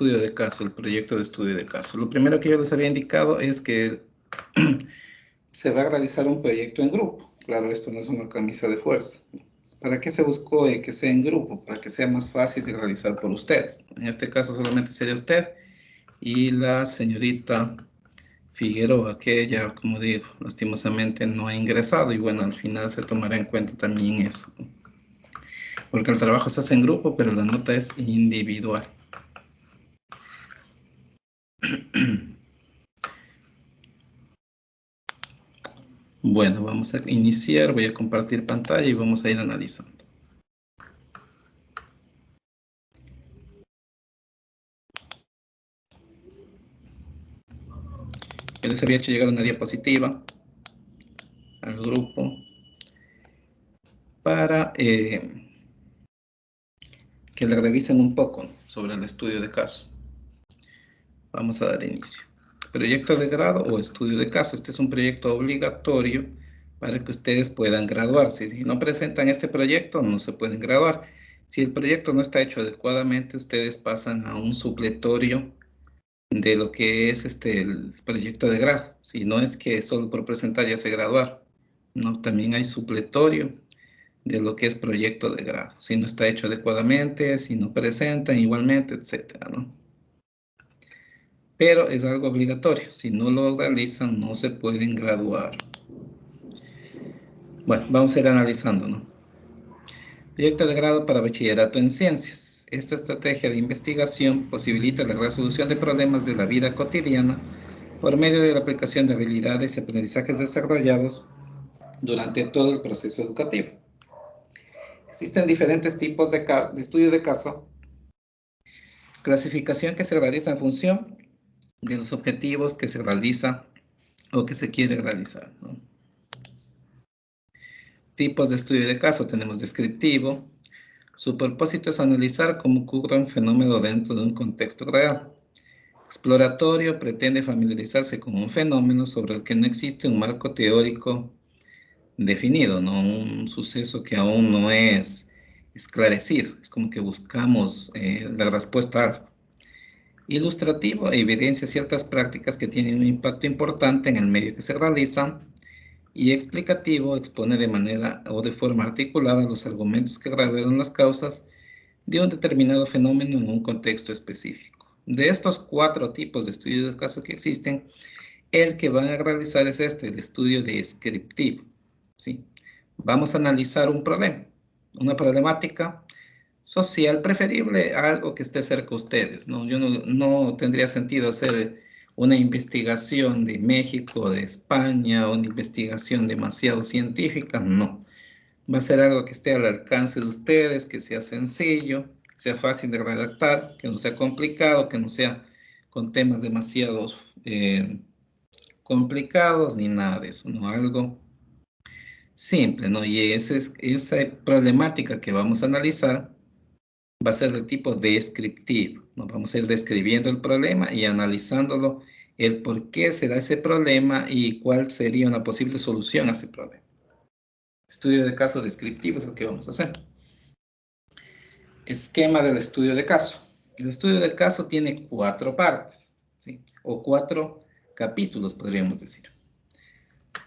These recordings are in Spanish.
estudio de caso, el proyecto de estudio de caso. Lo primero que yo les había indicado es que se va a realizar un proyecto en grupo. Claro, esto no es una camisa de fuerza. ¿Para qué se buscó que sea en grupo? Para que sea más fácil de realizar por ustedes. En este caso solamente sería usted y la señorita Figueroa, que ella, como digo, lastimosamente no ha ingresado y bueno, al final se tomará en cuenta también eso. Porque el trabajo se hace en grupo, pero la nota es individual. Bueno, vamos a iniciar, voy a compartir pantalla y vamos a ir analizando. Yo les había hecho llegar una diapositiva al grupo para que le revisen un poco sobre el estudio de caso. Vamos a dar inicio. Proyecto de grado o estudio de caso. Este es un proyecto obligatorio para que ustedes puedan graduarse. Si no presentan este proyecto, no se pueden graduar. Si el proyecto no está hecho adecuadamente, ustedes pasan a un supletorio de lo que es el proyecto de grado. Si no es que solo por presentar ya se graduaron. No, también hay supletorio de lo que es proyecto de grado. Si no está hecho adecuadamente, si no presentan igualmente, etcétera, ¿no? Pero es algo obligatorio. Si no lo realizan, no se pueden graduar. Bueno, vamos a ir analizando, ¿no? Proyecto de grado para bachillerato en ciencias. Esta estrategia de investigación posibilita la resolución de problemas de la vida cotidiana por medio de la aplicación de habilidades y aprendizajes desarrollados durante todo el proceso educativo. Existen diferentes tipos de estudio de caso, clasificación que se realiza en función de los objetivos que se realiza o que se quiere realizar, ¿no? Tipos de estudio de caso, tenemos descriptivo. Su propósito es analizar cómo ocurre un fenómeno dentro de un contexto real. Exploratorio, pretende familiarizarse con un fenómeno sobre el que no existe un marco teórico definido, ¿no? Un suceso que aún no es esclarecido. Es como que buscamos la respuesta a algo. Ilustrativo, evidencia ciertas prácticas que tienen un impacto importante en el medio que se realizan. Y explicativo, expone de manera o de forma articulada los argumentos que revelan las causas de un determinado fenómeno en un contexto específico. De estos 4 tipos de estudios de caso que existen, el que van a realizar es el estudio descriptivo, ¿sí? Vamos a analizar un problema, una problemática social, preferible algo que esté cerca de ustedes, ¿no? Yo no tendría sentido hacer una investigación de México, de España, una investigación demasiado científica, no. Va a ser algo que esté al alcance de ustedes, que sea sencillo, que sea fácil de redactar, que no sea complicado, que no sea con temas demasiado complicados ni nada de eso, ¿no? Algo simple, ¿no? Y esa problemática que vamos a analizar va a ser de tipo descriptivo. Nos vamos a ir describiendo el problema y analizándolo, el por qué se da ese problema y cuál sería una posible solución a ese problema. Estudio de caso descriptivo es el que vamos a hacer. Esquema del estudio de caso. El estudio de caso tiene 4 partes, ¿sí? O 4 capítulos, podríamos decir.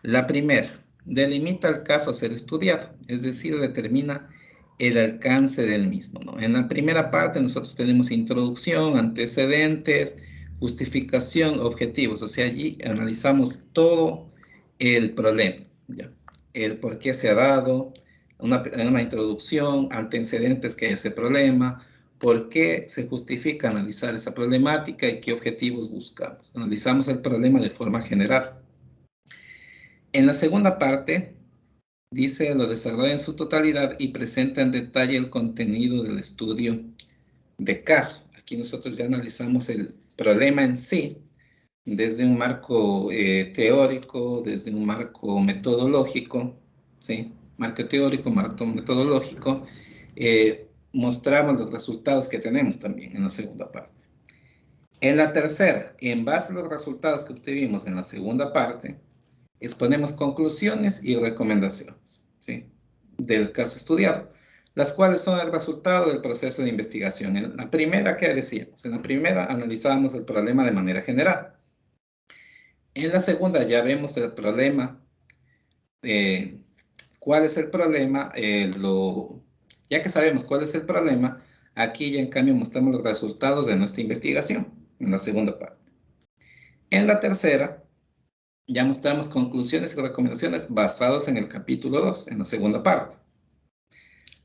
La primera, delimita el caso a ser estudiado, es decir, determina el alcance del mismo, ¿no? En la primera parte nosotros tenemos introducción, antecedentes, justificación, objetivos, o sea, allí analizamos todo el problema, ¿ya? El por qué se ha dado, una introducción, antecedentes que hay ese problema, por qué se justifica analizar esa problemática y qué objetivos buscamos. Analizamos el problema de forma general. En la segunda parte, dice, lo desarrolla en su totalidad y presenta en detalle el contenido del estudio de caso. Aquí nosotros ya analizamos el problema en sí, desde un marco teórico, desde un marco metodológico, ¿sí? Marco teórico, marco metodológico. Mostramos los resultados que tenemos también en la segunda parte. En la tercera, en base a los resultados que obtuvimos en la segunda parte, exponemos conclusiones y recomendaciones, ¿sí? Del caso estudiado. las cuales son el resultado del proceso de investigación. En la primera, ¿qué decíamos? En la primera analizábamos el problema de manera general. En la segunda ya vemos el problema, cuál es el problema, ya que sabemos cuál es el problema, aquí ya en cambio mostramos los resultados de nuestra investigación, en la segunda parte. En la tercera, ya mostramos conclusiones y recomendaciones basadas en el capítulo 2, en la segunda parte.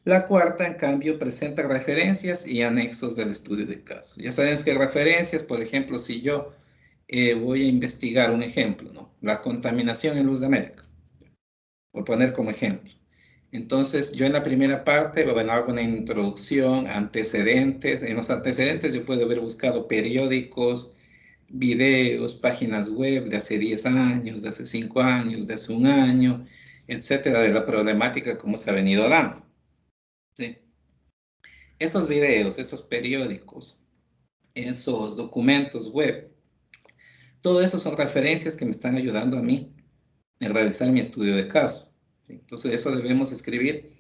La cuarta, en cambio, presenta referencias y anexos del estudio de caso. Ya sabemos que referencias, por ejemplo, si yo voy a investigar un ejemplo, ¿no? La contaminación en Luz de América, por poner como ejemplo. Entonces, yo en la primera parte, bueno, hago una introducción, antecedentes. En los antecedentes yo puedo haber buscado periódicos, videos, páginas web de hace 10 años, de hace 5 años, de hace un año, etcétera, de la problemática como se ha venido dando. ¿Sí? Esos videos, esos periódicos, esos documentos web, todo eso son referencias que me están ayudando a mí a realizar mi estudio de caso. ¿Sí? Entonces, eso debemos escribir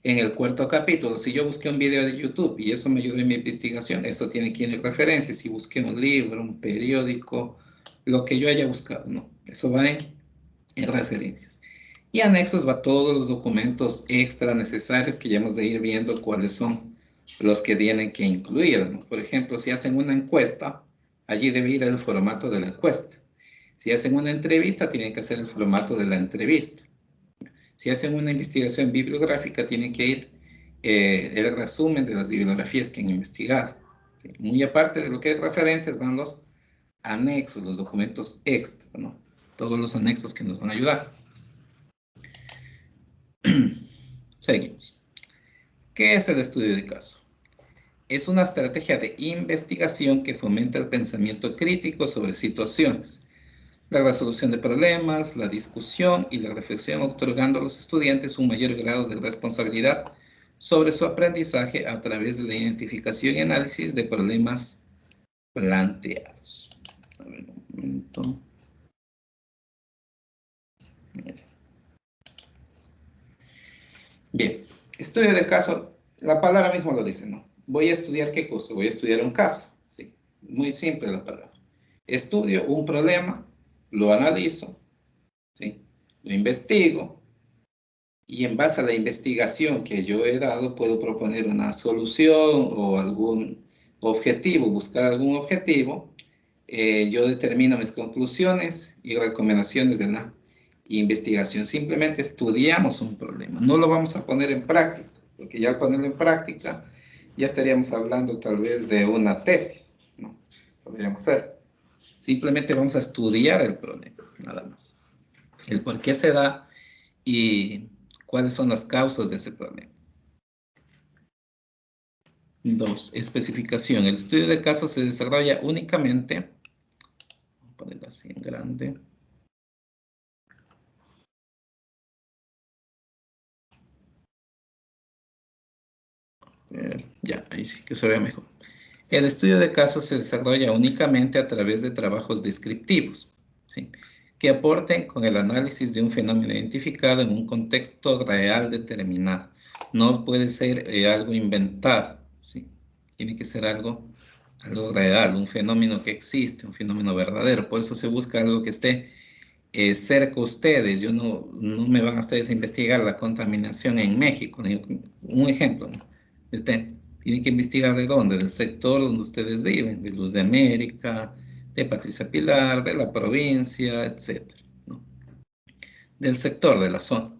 en el cuarto capítulo. Si yo busqué un video de YouTube y eso me ayudó en mi investigación, eso tiene que ir en referencias. Si busqué un libro, un periódico, lo que yo haya buscado, no. Eso va en referencias. Y anexos va todos los documentos extra necesarios que ya hemos de ir viendo cuáles son los que tienen que incluir, ¿no? Por ejemplo, si hacen una encuesta, allí debe ir el formato de la encuesta. Si hacen una entrevista, tienen que hacer el formato de la entrevista. Si hacen una investigación bibliográfica, tiene que ir el resumen de las bibliografías que han investigado. ¿Sí? Muy aparte de lo que es referencias, van los anexos, los documentos extra, ¿no? Todos los anexos que nos van a ayudar. Seguimos. ¿Qué es el estudio de caso? Es una estrategia de investigación que fomenta el pensamiento crítico sobre situaciones, la resolución de problemas, la discusión y la reflexión, otorgando a los estudiantes un mayor grado de responsabilidad sobre su aprendizaje a través de la identificación y análisis de problemas planteados. A ver, un momento. Bien, estudio de caso, la palabra mismo lo dice, ¿no? Voy a estudiar ¿qué cosa? Voy a estudiar un caso, sí, muy simple la palabra. Estudio un problema, lo analizo, ¿sí? Lo investigo, y en base a la investigación que yo he dado, puedo proponer una solución o algún objetivo, buscar algún objetivo. Yo determino mis conclusiones y recomendaciones de la investigación. Simplemente estudiamos un problema. No lo vamos a poner en práctica, porque ya al ponerlo en práctica, ya estaríamos hablando tal vez de una tesis, ¿no? Podríamos ser. Simplemente vamos a estudiar el problema, nada más. El por qué se da y cuáles son las causas de ese problema. 2. Especificación. El estudio de caso se desarrolla únicamente, voy a ponerlo así en grande. Ya, ahí sí que se vea mejor. El estudio de casos se desarrolla únicamente a través de trabajos descriptivos, ¿sí? Que aporten con el análisis de un fenómeno identificado en un contexto real determinado. No puede ser algo inventado, ¿sí? Tiene que ser algo real, un fenómeno que existe, un fenómeno verdadero. Por eso se busca algo que esté cerca de ustedes. No me van a ustedes a investigar la contaminación en México. Un ejemplo, ¿no? Tienen que investigar de dónde, del sector donde ustedes viven, de Luz de América, de Patricia Pilar, de la provincia, etcétera, ¿no? Del sector, de la zona.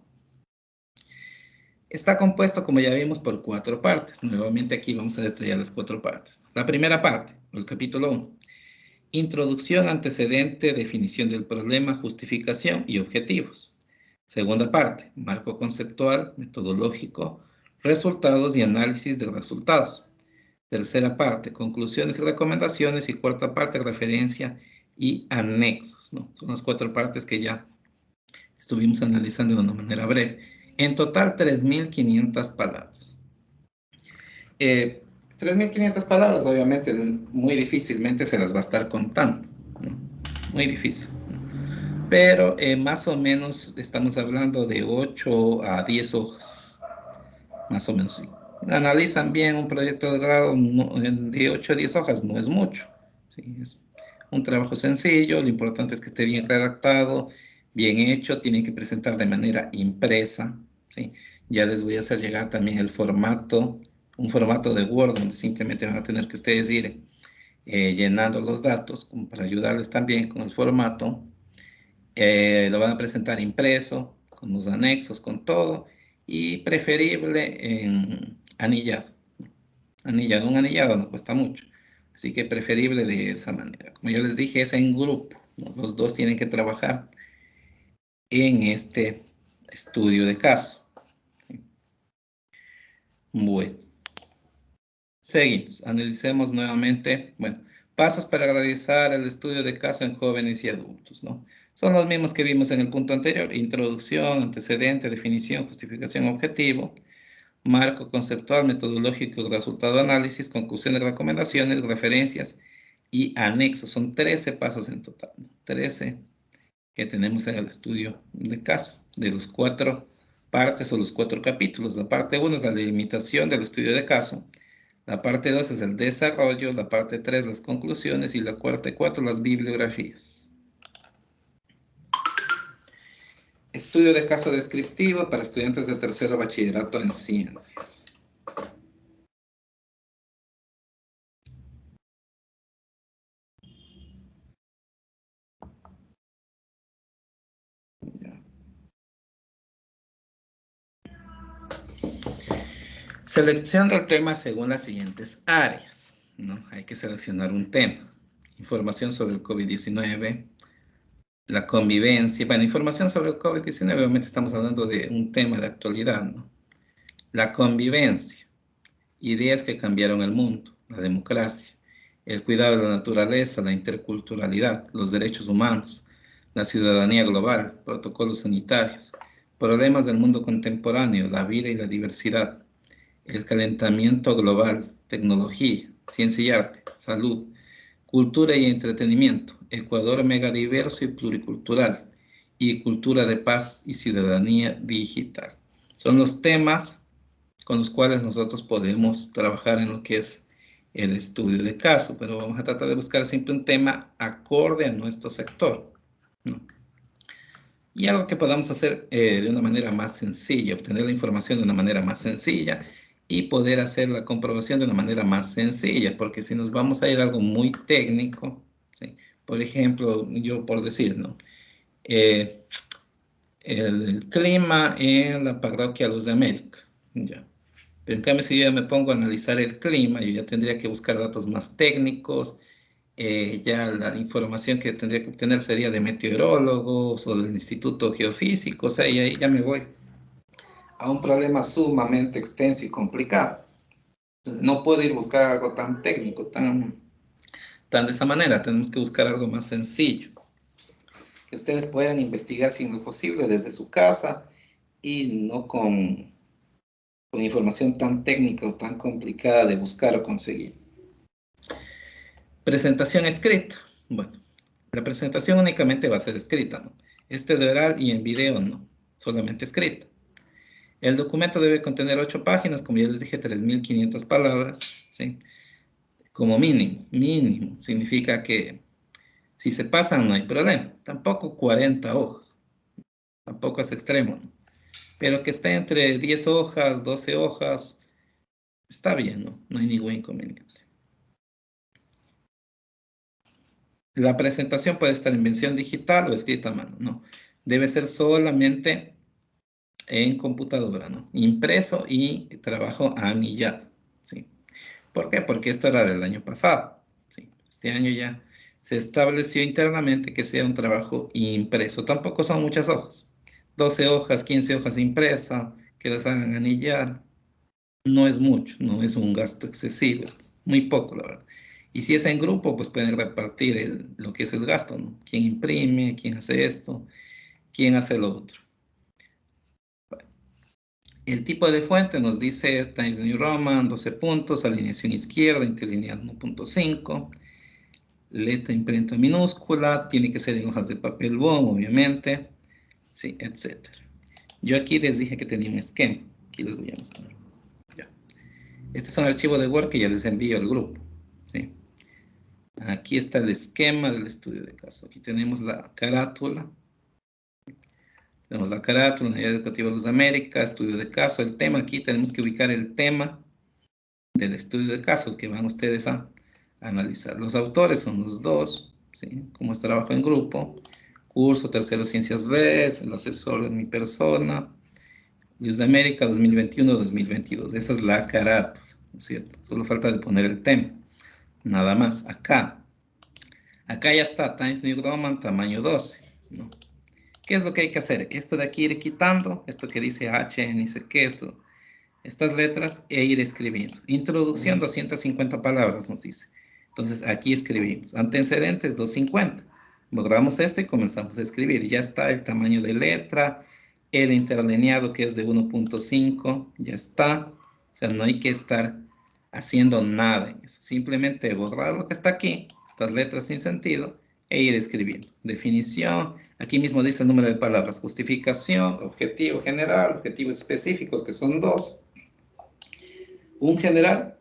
Está compuesto, como ya vimos, por 4 partes. Nuevamente aquí vamos a detallar las 4 partes. La primera parte, el capítulo 1. Introducción, antecedente, definición del problema, justificación y objetivos. Segunda parte, marco conceptual, metodológico, resultados y análisis de resultados. Tercera parte, conclusiones y recomendaciones. Y cuarta parte, referencia y anexos, ¿no? Son las 4 partes que ya estuvimos analizando de una manera breve. En total, 3.500 palabras. 3.500 palabras, obviamente, muy difícilmente se las va a estar contando, ¿no? Muy difícil. Pero más o menos estamos hablando de 8 a 10 hojas. más o menos. Sí. Analizan bien un proyecto de grado de 8 a 10 hojas, no es mucho. ¿Sí? Es un trabajo sencillo, lo importante es que esté bien redactado, bien hecho, tienen que presentar de manera impresa. ¿Sí? Ya les voy a hacer llegar también el formato, un formato de Word, donde simplemente van a tener que ustedes ir llenando los datos, como para ayudarles también con el formato. Lo van a presentar impreso, con los anexos, con todo, y preferible en anillado. Anillado, un anillado no cuesta mucho, así que preferible de esa manera. Como ya les dije, es en grupo, ¿no? Los dos tienen que trabajar en este estudio de caso. Bueno, seguimos, analicemos nuevamente, bueno, pasos para realizar el estudio de caso en jóvenes y adultos, ¿no? Son los mismos que vimos en el punto anterior: introducción, antecedente, definición, justificación, objetivo, marco conceptual, metodológico, resultado de análisis, conclusiones, recomendaciones, referencias y anexos. Son 13 pasos en total, ¿no? 13 que tenemos en el estudio de caso, de los 4 partes o los 4 capítulos. La parte 1 es la delimitación del estudio de caso. La parte 2 es el desarrollo, la parte 3 las conclusiones y la parte 4 las bibliografías. Estudio de caso descriptivo para estudiantes de tercero bachillerato en ciencias. Selección del tema según las siguientes áreas, ¿no? Hay que seleccionar un tema. Información sobre el COVID-19, la convivencia. Bueno, información sobre el COVID-19, obviamente estamos hablando de un tema de actualidad, ¿no? La convivencia, ideas que cambiaron el mundo, la democracia, el cuidado de la naturaleza, la interculturalidad, los derechos humanos, la ciudadanía global, protocolos sanitarios, problemas del mundo contemporáneo, la vida y la diversidad, el calentamiento global, tecnología, ciencia y arte, salud, cultura y entretenimiento, Ecuador megadiverso y pluricultural, y cultura de paz y ciudadanía digital. Son los temas con los cuales nosotros podemos trabajar en lo que es el estudio de caso, pero vamos a tratar de buscar siempre un tema acorde a nuestro sector, ¿no? Y algo que podamos hacer de una manera más sencilla, obtener la información de una manera más sencilla y poder hacer la comprobación de una manera más sencilla, porque si nos vamos a ir a algo muy técnico, ¿sí? Por ejemplo, yo por decir, ¿no? El clima en la parroquia Luz de América, ya. Pero en cambio, si yo ya me pongo a analizar el clima, yo ya tendría que buscar datos más técnicos, ya la información que tendría que obtener sería de meteorólogos o del Instituto Geofísico, o sea, y ahí ya me voy a un problema sumamente extenso y complicado. Entonces, no puedo ir a buscar algo tan técnico, tan de esa manera. Tenemos que buscar algo más sencillo, que ustedes puedan investigar sin lo posible desde su casa y no con información tan técnica o tan complicada de buscar o conseguir. Presentación escrita. Bueno, la presentación únicamente va a ser escrita, ¿no? Este de oral y en video no, solamente escrita. El documento debe contener 8 páginas, como ya les dije, 3.500 palabras, ¿sí? Como mínimo, mínimo. Significa que si se pasan no hay problema. Tampoco 40 hojas, tampoco es extremo, ¿no? Pero que esté entre 10 hojas, 12 hojas, está bien, ¿no? No hay ningún inconveniente. La presentación puede estar en versión digital o escrita a mano, no. Debe ser solamente en computadora, ¿no? Impreso y trabajo anillado, ¿sí? ¿Por qué? Porque esto era del año pasado, ¿sí? Este año ya se estableció internamente que sea un trabajo impreso. Tampoco son muchas hojas. 12 hojas, 15 hojas impresa, que las hagan anillar. No es mucho, no es un gasto excesivo, es muy poco, la verdad. Y si es en grupo, pues pueden repartir lo que es el gasto, ¿no? ¿Quién imprime? ¿Quién hace esto? ¿Quién hace lo otro? El tipo de fuente nos dice Times New Roman, 12 puntos, alineación izquierda, interlineal 1.5, letra imprenta minúscula, tiene que ser en hojas de papel bond, obviamente, sí, etc. Yo aquí les dije que tenía un esquema, aquí les voy a mostrar. Este es un archivo de Word que ya les envío al grupo, ¿sí? Aquí está el esquema del estudio de caso. Aquí tenemos la carátula. Tenemos la carátula, Unidad Educativa Luz de América, estudio de caso. El tema, aquí tenemos que ubicar el tema del estudio de caso, el que van ustedes a analizar. Los autores son los dos, ¿sí? Como es trabajo en grupo. Curso tercero Ciencias B, el asesor en mi persona. Luz de América 2021-2022. Esa es la carátula, ¿no es cierto? Solo falta de poner el tema. Nada más. Acá ya está, Times New Roman, tamaño 12, ¿no? ¿Qué es lo que hay que hacer? Esto de aquí ir quitando, esto que dice H, ni sé qué, estas letras, e ir escribiendo. Introducción, 250 palabras, nos dice. Entonces, aquí escribimos. Antecedentes, 250. Borramos esto y comenzamos a escribir. Ya está el tamaño de letra, el interlineado, que es de 1.5, ya está. O sea, no hay que estar haciendo nada en eso. Simplemente borrar lo que está aquí, estas letras sin sentido, e ir escribiendo. Definición, aquí mismo dice el número de palabras. Justificación, objetivo general, objetivos específicos, que son 2. Un general,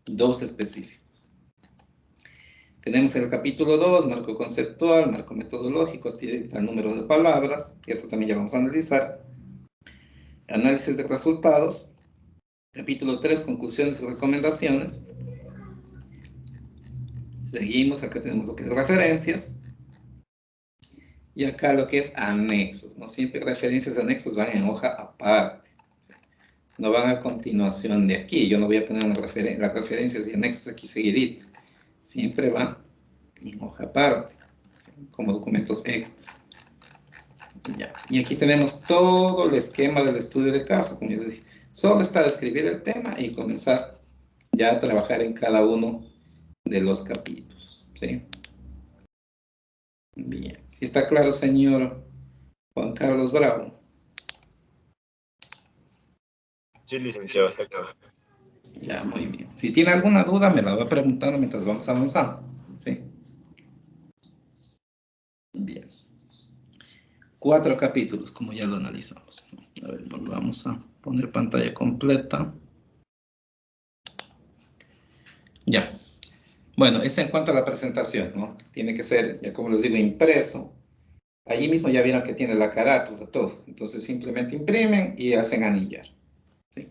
2 específicos. Tenemos el capítulo 2, marco conceptual, marco metodológico, tiene el número de palabras, que eso también ya vamos a analizar. Análisis de resultados. Capítulo 3, conclusiones y recomendaciones. Seguimos, acá tenemos lo que es referencias. Y acá lo que es anexos, ¿no? Siempre referencias y anexos van en hoja aparte. No van a continuación de aquí. Yo no voy a poner las referencias y anexos aquí seguidito. Siempre van en hoja aparte, ¿sí? Como documentos extra. Ya. Y aquí tenemos todo el esquema del estudio de caso, como yo dije. Solo está escribir el tema y comenzar ya a trabajar en cada uno de los capítulos, ¿sí? Bien. ¿Sí está claro, señor Juan Carlos Bravo? Sí, licenciado, está claro. Ya, muy bien. Si tiene alguna duda, me la va preguntando mientras vamos avanzando, ¿sí? Bien. 4 capítulos, como ya lo analizamos. A ver, vamos a poner pantalla completa. Ya. Bueno, eso en cuanto a la presentación, ¿no? Tiene que ser, ya como les digo, impreso. Allí mismo ya vieron que tiene la carátula, todo. Entonces simplemente imprimen y hacen anillar, ¿sí?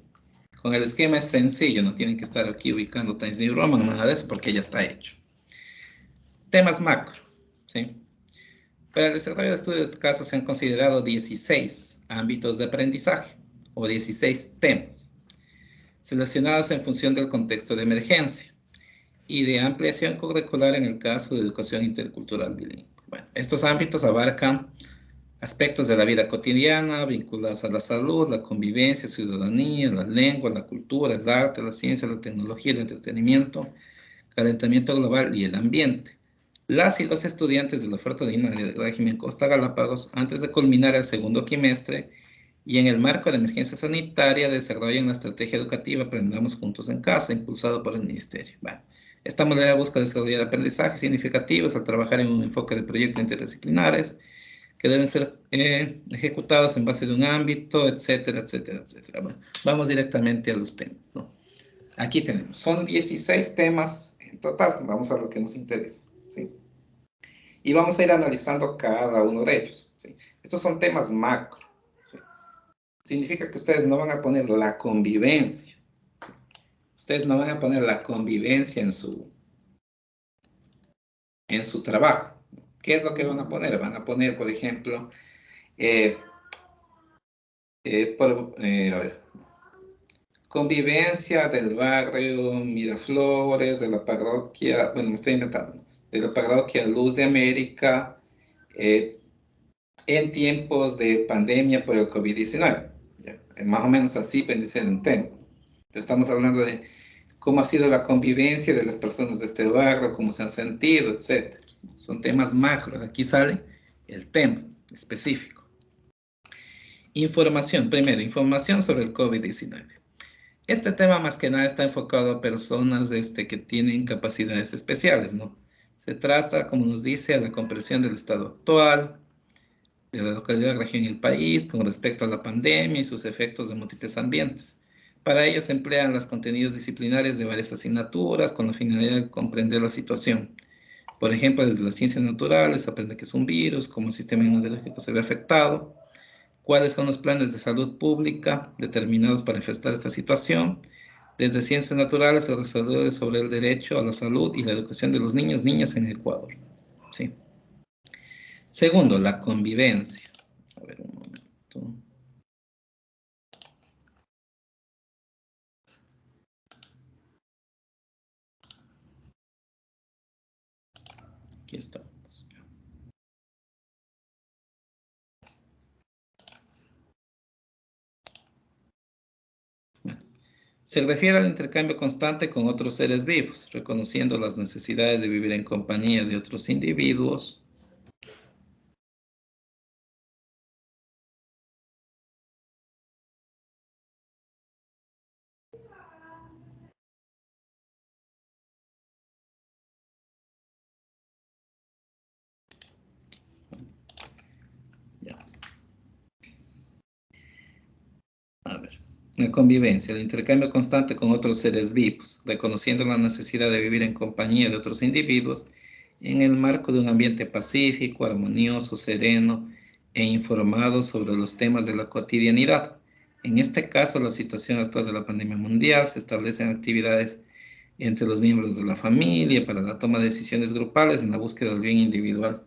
Con el esquema es sencillo, no tienen que estar aquí ubicando Times New Roman, nada de eso, porque ya está hecho. Temas macro, ¿sí? Para el desarrollo de estudios de casos se han considerado 16 ámbitos de aprendizaje o 16 temas, seleccionados en función del contexto de emergencia y de ampliación curricular en el caso de educación intercultural bilingüe. Bueno, estos ámbitos abarcan aspectos de la vida cotidiana vinculados a la salud, la convivencia, ciudadanía, la lengua, la cultura, el arte, la ciencia, la tecnología, el entretenimiento, calentamiento global y el ambiente. Las y los estudiantes de la oferta ordinaria del régimen Costa Galápagos, antes de culminar el segundo quimestre y en el marco de emergencia sanitaria, desarrollan la estrategia educativa Aprendamos Juntos en Casa, impulsado por el Ministerio. Bueno, esta modalidad busca desarrollar aprendizajes significativos al trabajar en un enfoque de proyectos interdisciplinares que deben ser ejecutados en base de un ámbito, etcétera, etcétera, etcétera. Bueno, vamos directamente a los temas, ¿no? Aquí tenemos, son 16 temas en total, vamos a lo que nos interesa, ¿sí? Y vamos a ir analizando cada uno de ellos, ¿sí? Estos son temas macro, ¿sí? Significa que ustedes no van a poner la convivencia, ¿sí? Ustedes no van a poner la convivencia en su trabajo. ¿Qué es lo que van a poner? Van a poner, por ejemplo, a ver, convivencia del barrio Miraflores, de la parroquia, bueno, me estoy inventando, de la parroquia Luz de América, en tiempos de pandemia por el COVID-19. Más o menos así puede ser un tema. Pero estamos hablando de cómo ha sido la convivencia de las personas de este barrio, cómo se han sentido, etc. Son temas macros. Aquí sale el tema específico. Información, primero, información sobre el COVID-19. Este tema más que nada está enfocado a personas que tienen capacidades especiales, ¿no? Se trata, como nos dice, a la comprensión del estado actual, de la localidad, región y el país con respecto a la pandemia y sus efectos de múltiples ambientes. Para ello se emplean los contenidos disciplinarios de varias asignaturas con la finalidad de comprender la situación. Por ejemplo, desde las ciencias naturales se aprende qué es un virus, cómo el sistema inmunológico se ve afectado, cuáles son los planes de salud pública determinados para enfrentar esta situación. Desde ciencias naturales se desarrolla sobre el derecho a la salud y la educación de los niños, niñas en Ecuador. ¿Sí? Segundo, la convivencia. A ver, un momento. Aquí estamos. Se refiere al intercambio constante con otros seres vivos, reconociendo las necesidades de vivir en compañía de otros individuos. Ya. A ver. La convivencia, el intercambio constante con otros seres vivos, reconociendo la necesidad de vivir en compañía de otros individuos en el marco de un ambiente pacífico, armonioso, sereno e informado sobre los temas de la cotidianidad. En este caso, la situación actual de la pandemia mundial, se establecen actividades entre los miembros de la familia para la toma de decisiones grupales en la búsqueda del bien individual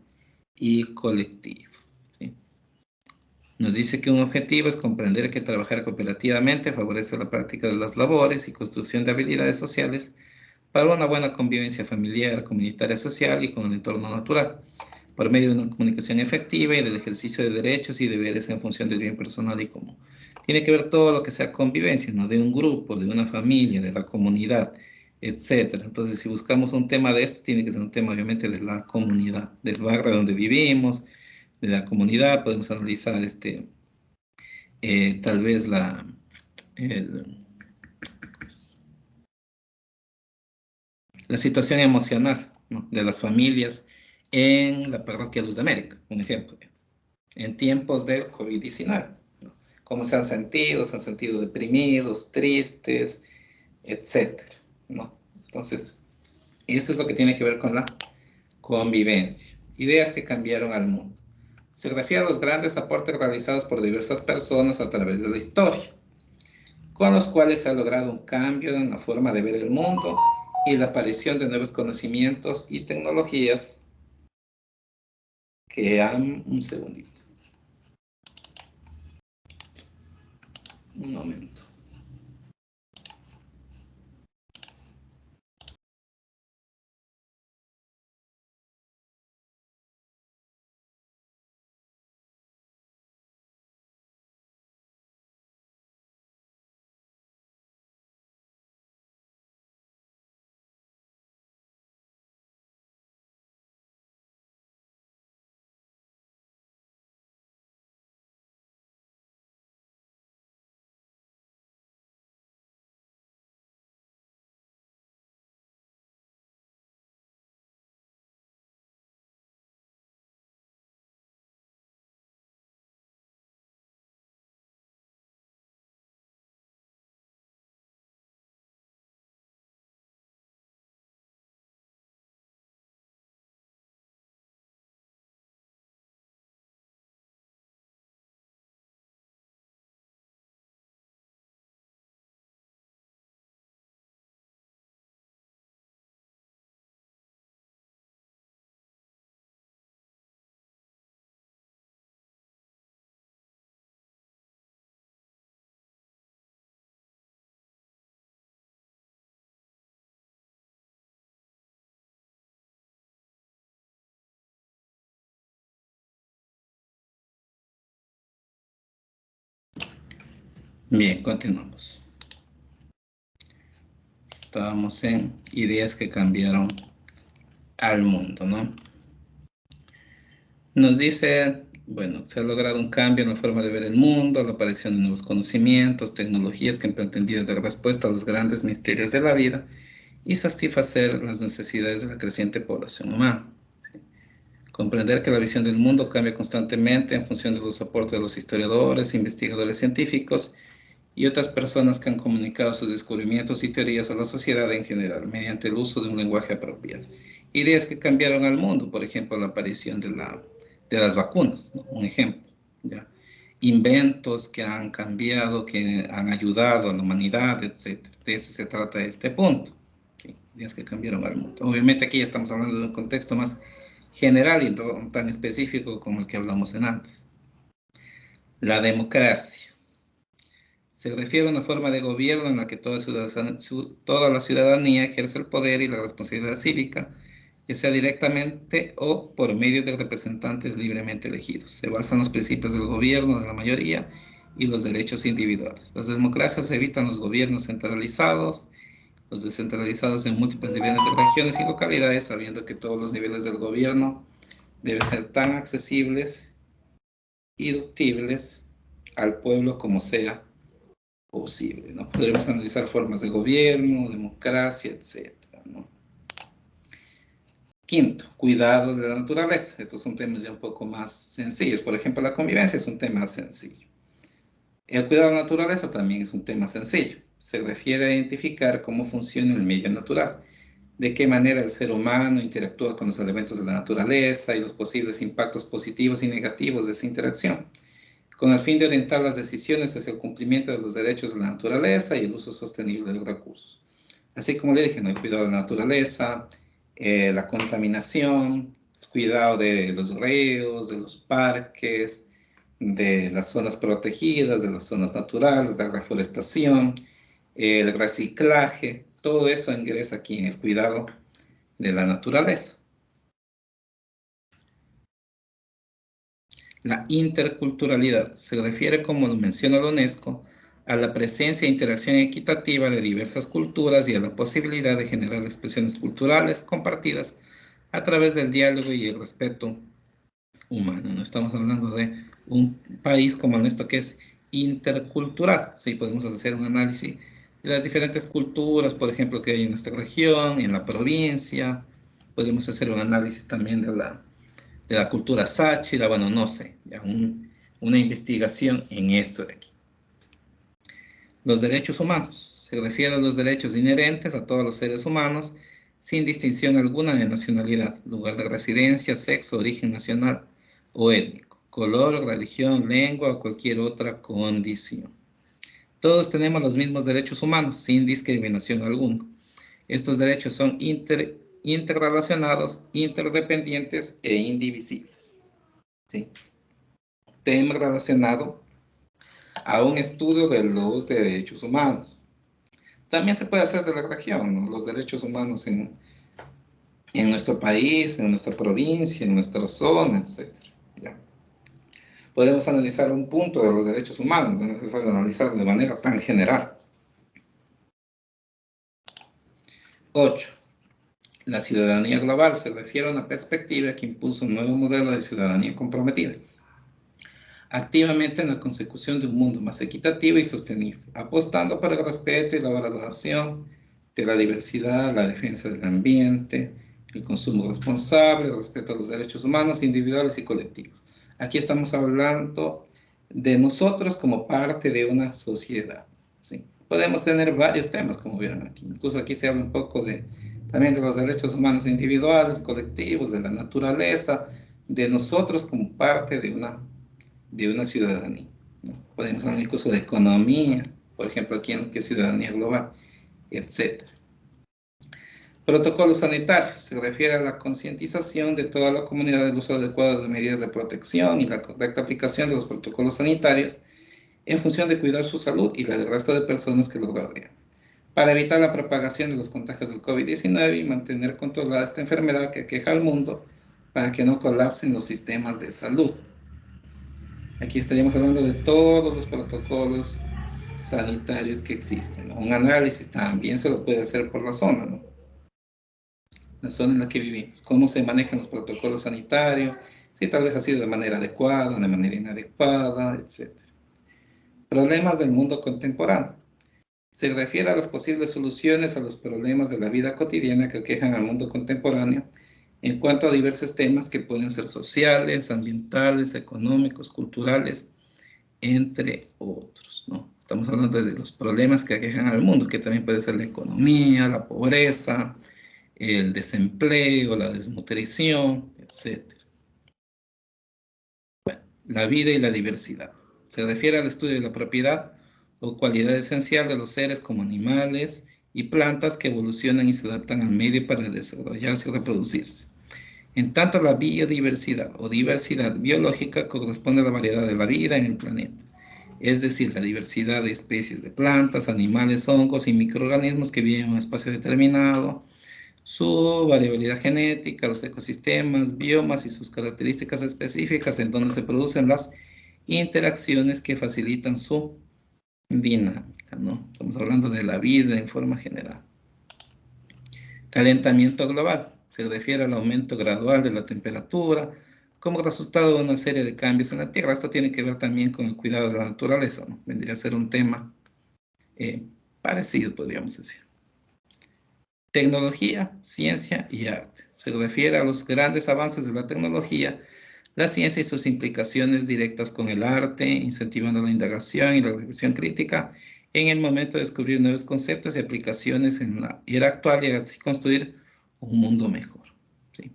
y colectivo. ¿Sí? Nos dice que un objetivo es comprender que trabajar cooperativamente favorece la práctica de las labores y construcción de habilidades sociales para una buena convivencia familiar, comunitaria, social y con el entorno natural, por medio de una comunicación efectiva y del ejercicio de derechos y deberes en función del bien personal y común. Tiene que ver todo lo que sea convivencia, ¿no? De un grupo, de una familia, de la comunidad, etcétera. Entonces, si buscamos un tema de esto, tiene que ser un tema obviamente de la comunidad, del barrio donde vivimos, de la comunidad. Podemos analizar tal vez la situación emocional, ¿no? De las familias en la parroquia Luz de América, un ejemplo, en tiempos del COVID-19, ¿no? Cómo se han sentido deprimidos, tristes, etcétera, ¿no? Entonces, eso es lo que tiene que ver con la convivencia. Ideas que cambiaron al mundo. Se refiere a los grandes aportes realizados por diversas personas a través de la historia, con los cuales se ha logrado un cambio en la forma de ver el mundo y la aparición de nuevos conocimientos y tecnologías que han... Un segundito. Un momento. Bien, continuamos. Estábamos en ideas que cambiaron al mundo, ¿no? Nos dice, bueno, se ha logrado un cambio en la forma de ver el mundo, la aparición de nuevos conocimientos, tecnologías que han pretendido dar respuesta a los grandes misterios de la vida y satisfacer las necesidades de la creciente población humana. ¿Sí? Comprender que la visión del mundo cambia constantemente en función de los aportes de los historiadores, investigadores científicos y otras personas que han comunicado sus descubrimientos y teorías a la sociedad en general, mediante el uso de un lenguaje apropiado. Ideas que cambiaron al mundo, por ejemplo, la aparición de las vacunas, ¿no? Un ejemplo, ¿ya? Inventos que han cambiado, que han ayudado a la humanidad, etc. De eso se trata este punto. ¿Sí? Ideas que cambiaron al mundo. Obviamente aquí ya estamos hablando de un contexto más general y no tan específico como el que hablamos en antes. La democracia. Se refiere a una forma de gobierno en la que toda la ciudadanía ejerce el poder y la responsabilidad cívica, ya sea directamente o por medio de representantes libremente elegidos. Se basa en los principios del gobierno de la mayoría y los derechos individuales. Las democracias evitan los gobiernos centralizados, los descentralizados en múltiples niveles de regiones y localidades, sabiendo que todos los niveles del gobierno deben ser tan accesibles y ductibles al pueblo como sea posible, ¿no? Podremos analizar formas de gobierno, democracia, etcétera, ¿no? Quinto, cuidado de la naturaleza. Estos son temas ya un poco más sencillos. Por ejemplo, la convivencia es un tema sencillo. El cuidado de la naturaleza también es un tema sencillo. Se refiere a identificar cómo funciona el medio natural, de qué manera el ser humano interactúa con los elementos de la naturaleza y los posibles impactos positivos y negativos de esa interacción, con el fin de orientar las decisiones hacia el cumplimiento de los derechos de la naturaleza y el uso sostenible de los recursos. Así como le dije, ¿no? El cuidado de la naturaleza, la contaminación, cuidado de los ríos, de los parques, de las zonas protegidas, de las zonas naturales, la reforestación, el reciclaje, todo eso ingresa aquí en el cuidado de la naturaleza. La interculturalidad se refiere, como lo menciona la UNESCO, a la presencia e interacción equitativa de diversas culturas y a la posibilidad de generar expresiones culturales compartidas a través del diálogo y el respeto humano. No estamos hablando de un país como el nuestro que es intercultural. Sí, podemos hacer un análisis de las diferentes culturas, por ejemplo, que hay en nuestra región, en la provincia. Podemos hacer un análisis también de la cultura sáchira, bueno, no sé, ya una investigación en esto de aquí. Los derechos humanos. Se refiere a los derechos inherentes a todos los seres humanos, sin distinción alguna de nacionalidad, lugar de residencia, sexo, origen nacional o étnico, color, religión, lengua o cualquier otra condición. Todos tenemos los mismos derechos humanos, sin discriminación alguna. Estos derechos son interrelacionados, interdependientes e indivisibles. ¿Sí? Tema relacionado a un estudio de los derechos humanos. También se puede hacer de la región, ¿no? Los derechos humanos en nuestro país, en nuestra provincia, en nuestra zona, etc. ¿Ya? Podemos analizar un punto de los derechos humanos, no es necesario analizarlo de manera tan general. 8. La ciudadanía global se refiere a una perspectiva que impuso un nuevo modelo de ciudadanía comprometida activamente en la consecución de un mundo más equitativo y sostenible, apostando por el respeto y la valoración de la diversidad, la defensa del ambiente, el consumo responsable, el respeto a los derechos humanos individuales y colectivos. Aquí estamos hablando de nosotros como parte de una sociedad, ¿sí? Podemos tener varios temas, como vieron aquí. Incluso aquí se habla un poco también de los derechos humanos individuales, colectivos, de la naturaleza, de nosotros como parte de una ciudadanía, ¿no? Podemos hablar incluso de economía, por ejemplo, aquí en que es ciudadanía global, etc. Protocolos sanitarios. Se refiere a la concientización de toda la comunidad del uso adecuado de medidas de protección y la correcta aplicación de los protocolos sanitarios en función de cuidar su salud y la del resto de personas que lo rodean, para evitar la propagación de los contagios del COVID-19 y mantener controlada esta enfermedad que aqueja al mundo para que no colapsen los sistemas de salud. Aquí estaríamos hablando de todos los protocolos sanitarios que existen, ¿no? Un análisis también se lo puede hacer por la zona, ¿no? La zona en la que vivimos, cómo se manejan los protocolos sanitarios, si tal vez ha sido de manera adecuada, de manera inadecuada, etc. Problemas del mundo contemporáneo. Se refiere a las posibles soluciones a los problemas de la vida cotidiana que aquejan al mundo contemporáneo en cuanto a diversos temas que pueden ser sociales, ambientales, económicos, culturales, entre otros, ¿no? Estamos hablando de los problemas que aquejan al mundo, que también puede ser la economía, la pobreza, el desempleo, la desnutrición, etc. Bueno, la vida y la diversidad. Se refiere al estudio de la propiedad o cualidad esencial de los seres como animales y plantas que evolucionan y se adaptan al medio para desarrollarse y reproducirse. En tanto, la biodiversidad o diversidad biológica corresponde a la variedad de la vida en el planeta, es decir, la diversidad de especies de plantas, animales, hongos y microorganismos que viven en un espacio determinado, su variabilidad genética, los ecosistemas, biomas y sus características específicas en donde se producen las interacciones que facilitan su dinámica, ¿no? Estamos hablando de la vida en forma general. Calentamiento global se refiere al aumento gradual de la temperatura como resultado de una serie de cambios en la Tierra. Esto tiene que ver también con el cuidado de la naturaleza, ¿no? Vendría a ser un tema parecido, podríamos decir. Tecnología, ciencia y arte. Se refiere a los grandes avances de la tecnología, la ciencia y sus implicaciones directas con el arte, incentivando la indagación y la reflexión crítica en el momento de descubrir nuevos conceptos y aplicaciones en la era actual y así construir un mundo mejor. ¿Sí?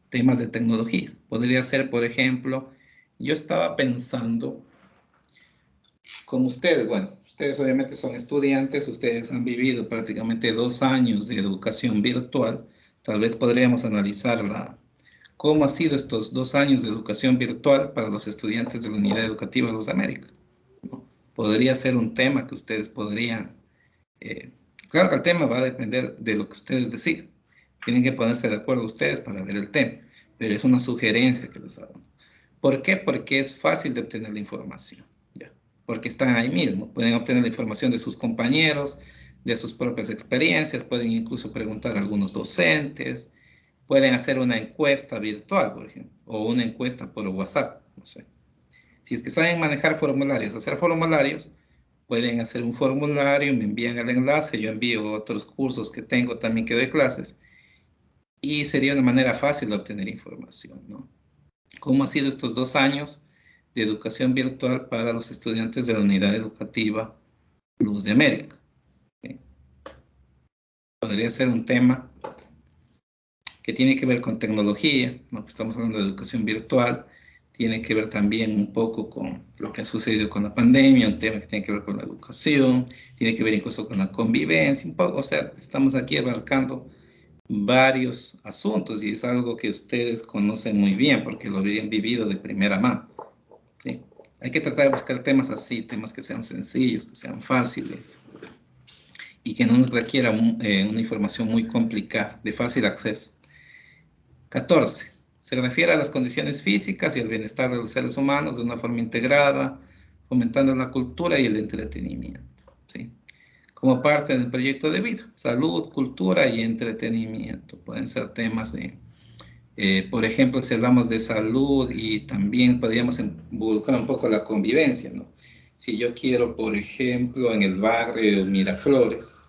Temas de tecnología. Podría ser, por ejemplo, yo estaba pensando, como ustedes, bueno, ustedes obviamente son estudiantes, ustedes han vivido prácticamente 2 años de educación virtual, tal vez podríamos analizar cómo ha sido estos 2 años de educación virtual para los estudiantes de la Unidad Educativa Luz de América, ¿no? Podría ser un tema que ustedes podrían, claro que el tema va a depender de lo que ustedes decidan, tienen que ponerse de acuerdo ustedes para ver el tema, pero es una sugerencia que les hago. ¿Por qué? Porque es fácil de obtener la información, ¿ya? Porque están ahí mismo, pueden obtener la información de sus compañeros, de sus propias experiencias, pueden incluso preguntar a algunos docentes, pueden hacer una encuesta virtual, por ejemplo, o una encuesta por WhatsApp, no sé. Si es que saben manejar formularios, hacer formularios, pueden hacer un formulario, me envían el enlace, yo envío otros cursos que tengo también que doy clases, y sería una manera fácil de obtener información, ¿no? ¿Cómo ha sido estos 2 años de educación virtual para los estudiantes de la Unidad Educativa Luz de América? ¿Sí? Podría ser un tema que tiene que ver con tecnología, ¿no? Estamos hablando de educación virtual, tiene que ver también un poco con lo que ha sucedido con la pandemia, un tema que tiene que ver con la educación, tiene que ver incluso con la convivencia, un poco, o sea, estamos aquí abarcando varios asuntos y es algo que ustedes conocen muy bien porque lo habían vivido de primera mano, ¿sí? Hay que tratar de buscar temas así, temas que sean sencillos, que sean fáciles y que no nos requiera una información muy complicada, de fácil acceso. 14. Se refiere a las condiciones físicas y el bienestar de los seres humanos de una forma integrada, fomentando la cultura y el entretenimiento, ¿sí? Como parte del proyecto de vida, salud, cultura y entretenimiento. Pueden ser temas de, por ejemplo, si hablamos de salud y también podríamos involucrar un poco la convivencia, ¿no? Si yo quiero, por ejemplo, en el barrio Miraflores,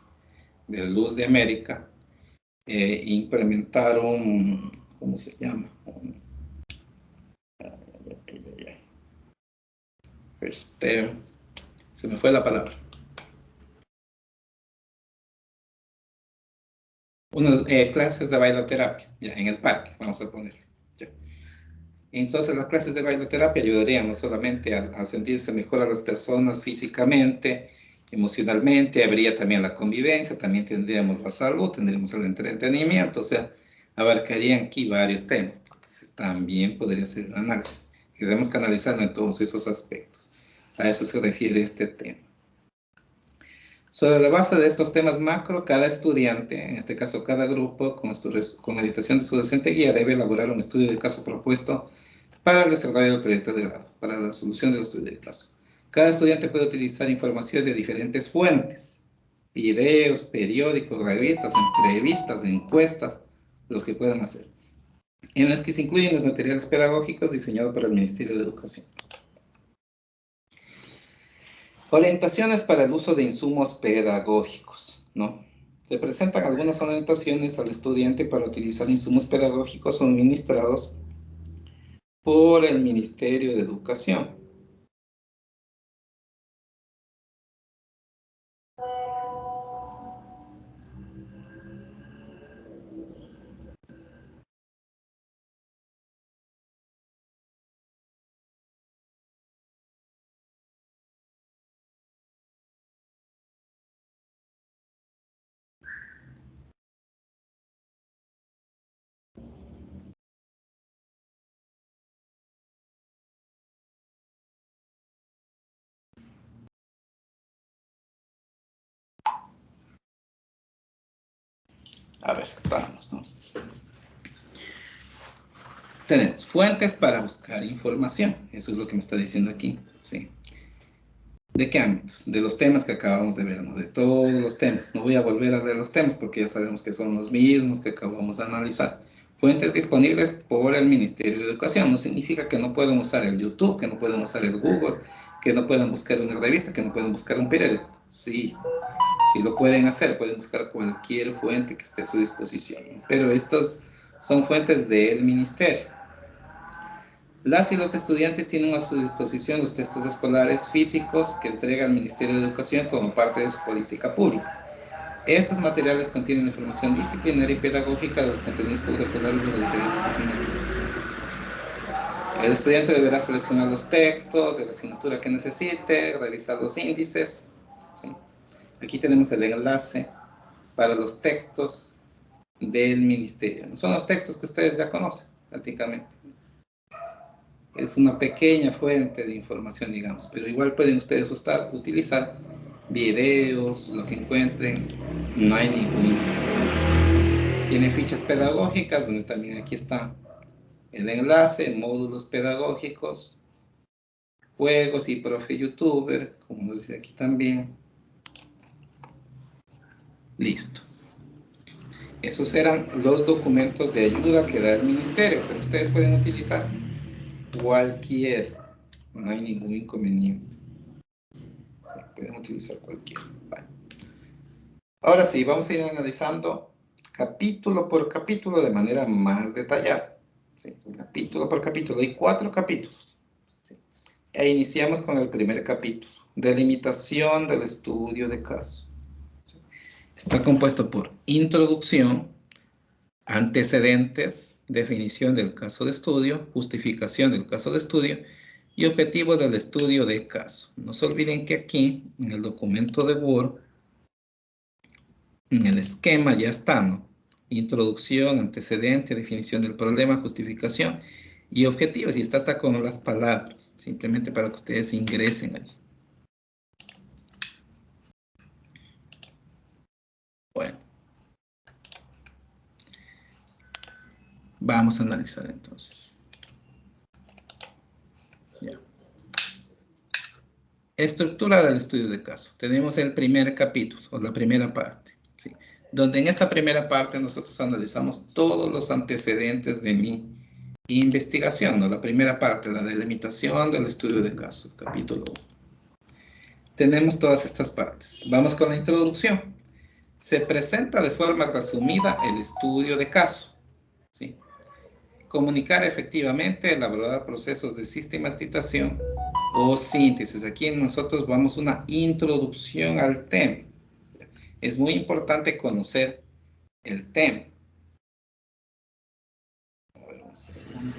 de Luz de América, implementar ¿cómo se llama? Se me fue la palabra. Unas clases de bailoterapia, ya, en el parque, vamos a poner. Ya. Entonces, las clases de bailoterapia ayudarían no solamente a sentirse mejor a las personas físicamente, emocionalmente, habría también la convivencia, también tendríamos la salud, tendríamos el entretenimiento, o sea, abarcarían aquí varios temas. Entonces, también podría ser un análisis. Tenemos que analizarlo en todos esos aspectos. A eso se refiere este tema. Sobre la base de estos temas macro, cada estudiante, en este caso cada grupo, con la editación de su docente guía, debe elaborar un estudio de caso propuesto para el desarrollo del proyecto de grado, para la solución del estudio de caso. Cada estudiante puede utilizar información de diferentes fuentes, videos, periódicos, revistas, entrevistas, encuestas, lo que puedan hacer, en las que se incluyen los materiales pedagógicos diseñados por el Ministerio de Educación. Orientaciones para el uso de insumos pedagógicos, ¿no? Se presentan algunas orientaciones al estudiante para utilizar insumos pedagógicos suministrados por el Ministerio de Educación. A ver, estábamos, ¿no? Tenemos fuentes para buscar información. Eso es lo que me está diciendo aquí, ¿sí? ¿De qué ámbitos? De los temas que acabamos de ver, ¿no? De todos los temas. No voy a volver a leer los temas porque ya sabemos que son los mismos que acabamos de analizar. Fuentes disponibles por el Ministerio de Educación. No significa que no puedan usar el YouTube, que no puedan usar el Google, que no puedan buscar una revista, que no puedan buscar un periódico. Sí, sí lo pueden hacer. Pueden buscar cualquier fuente que esté a su disposición. Pero estas son fuentes del Ministerio. Las y los estudiantes tienen a su disposición los textos escolares físicos que entrega el Ministerio de Educación como parte de su política pública. Estos materiales contienen información disciplinaria y pedagógica de los contenidos curriculares de las diferentes asignaturas. El estudiante deberá seleccionar los textos de la asignatura que necesite, revisar los índices. ¿Sí? Aquí tenemos el enlace para los textos del Ministerio. Son los textos que ustedes ya conocen prácticamente. Es una pequeña fuente de información, digamos, pero igual pueden ustedes utilizar videos, lo que encuentren, no hay ningún problema. Tiene fichas pedagógicas, donde también aquí está el enlace, módulos pedagógicos, juegos y profe youtuber, como nos dice aquí también. Listo. Esos eran los documentos de ayuda que da el ministerio, pero ustedes pueden utilizar cualquier, no hay ningún inconveniente. Pueden utilizar cualquiera. Vale. Ahora sí, vamos a ir analizando capítulo por capítulo de manera más detallada. ¿Sí? Capítulo por capítulo. Hay 4 capítulos. ¿Sí? E iniciamos con el primer capítulo. Delimitación del estudio de caso. ¿Sí? Está compuesto por introducción, antecedentes, definición del caso de estudio, justificación del caso de estudio y objetivo del estudio de caso. No se olviden que aquí, en el documento de Word, en el esquema ya está, ¿no? Introducción, antecedente, definición del problema, justificación y objetivos. Y está hasta con las palabras, simplemente para que ustedes ingresen allí. Bueno. Vamos a analizar entonces. Ya. Estructura del estudio de caso. Tenemos el primer capítulo, o la primera parte, ¿sí? Donde en esta primera parte nosotros analizamos todos los antecedentes de mi investigación, ¿no? La primera parte, la delimitación del estudio de caso, capítulo 1. Tenemos todas estas partes. Vamos con la introducción. Se presenta de forma resumida el estudio de caso, ¿sí? Comunicar efectivamente, elaborar procesos de sistematización o síntesis. Aquí nosotros vamos a una introducción al tema. Es muy importante conocer el tema. A ver, un segundo.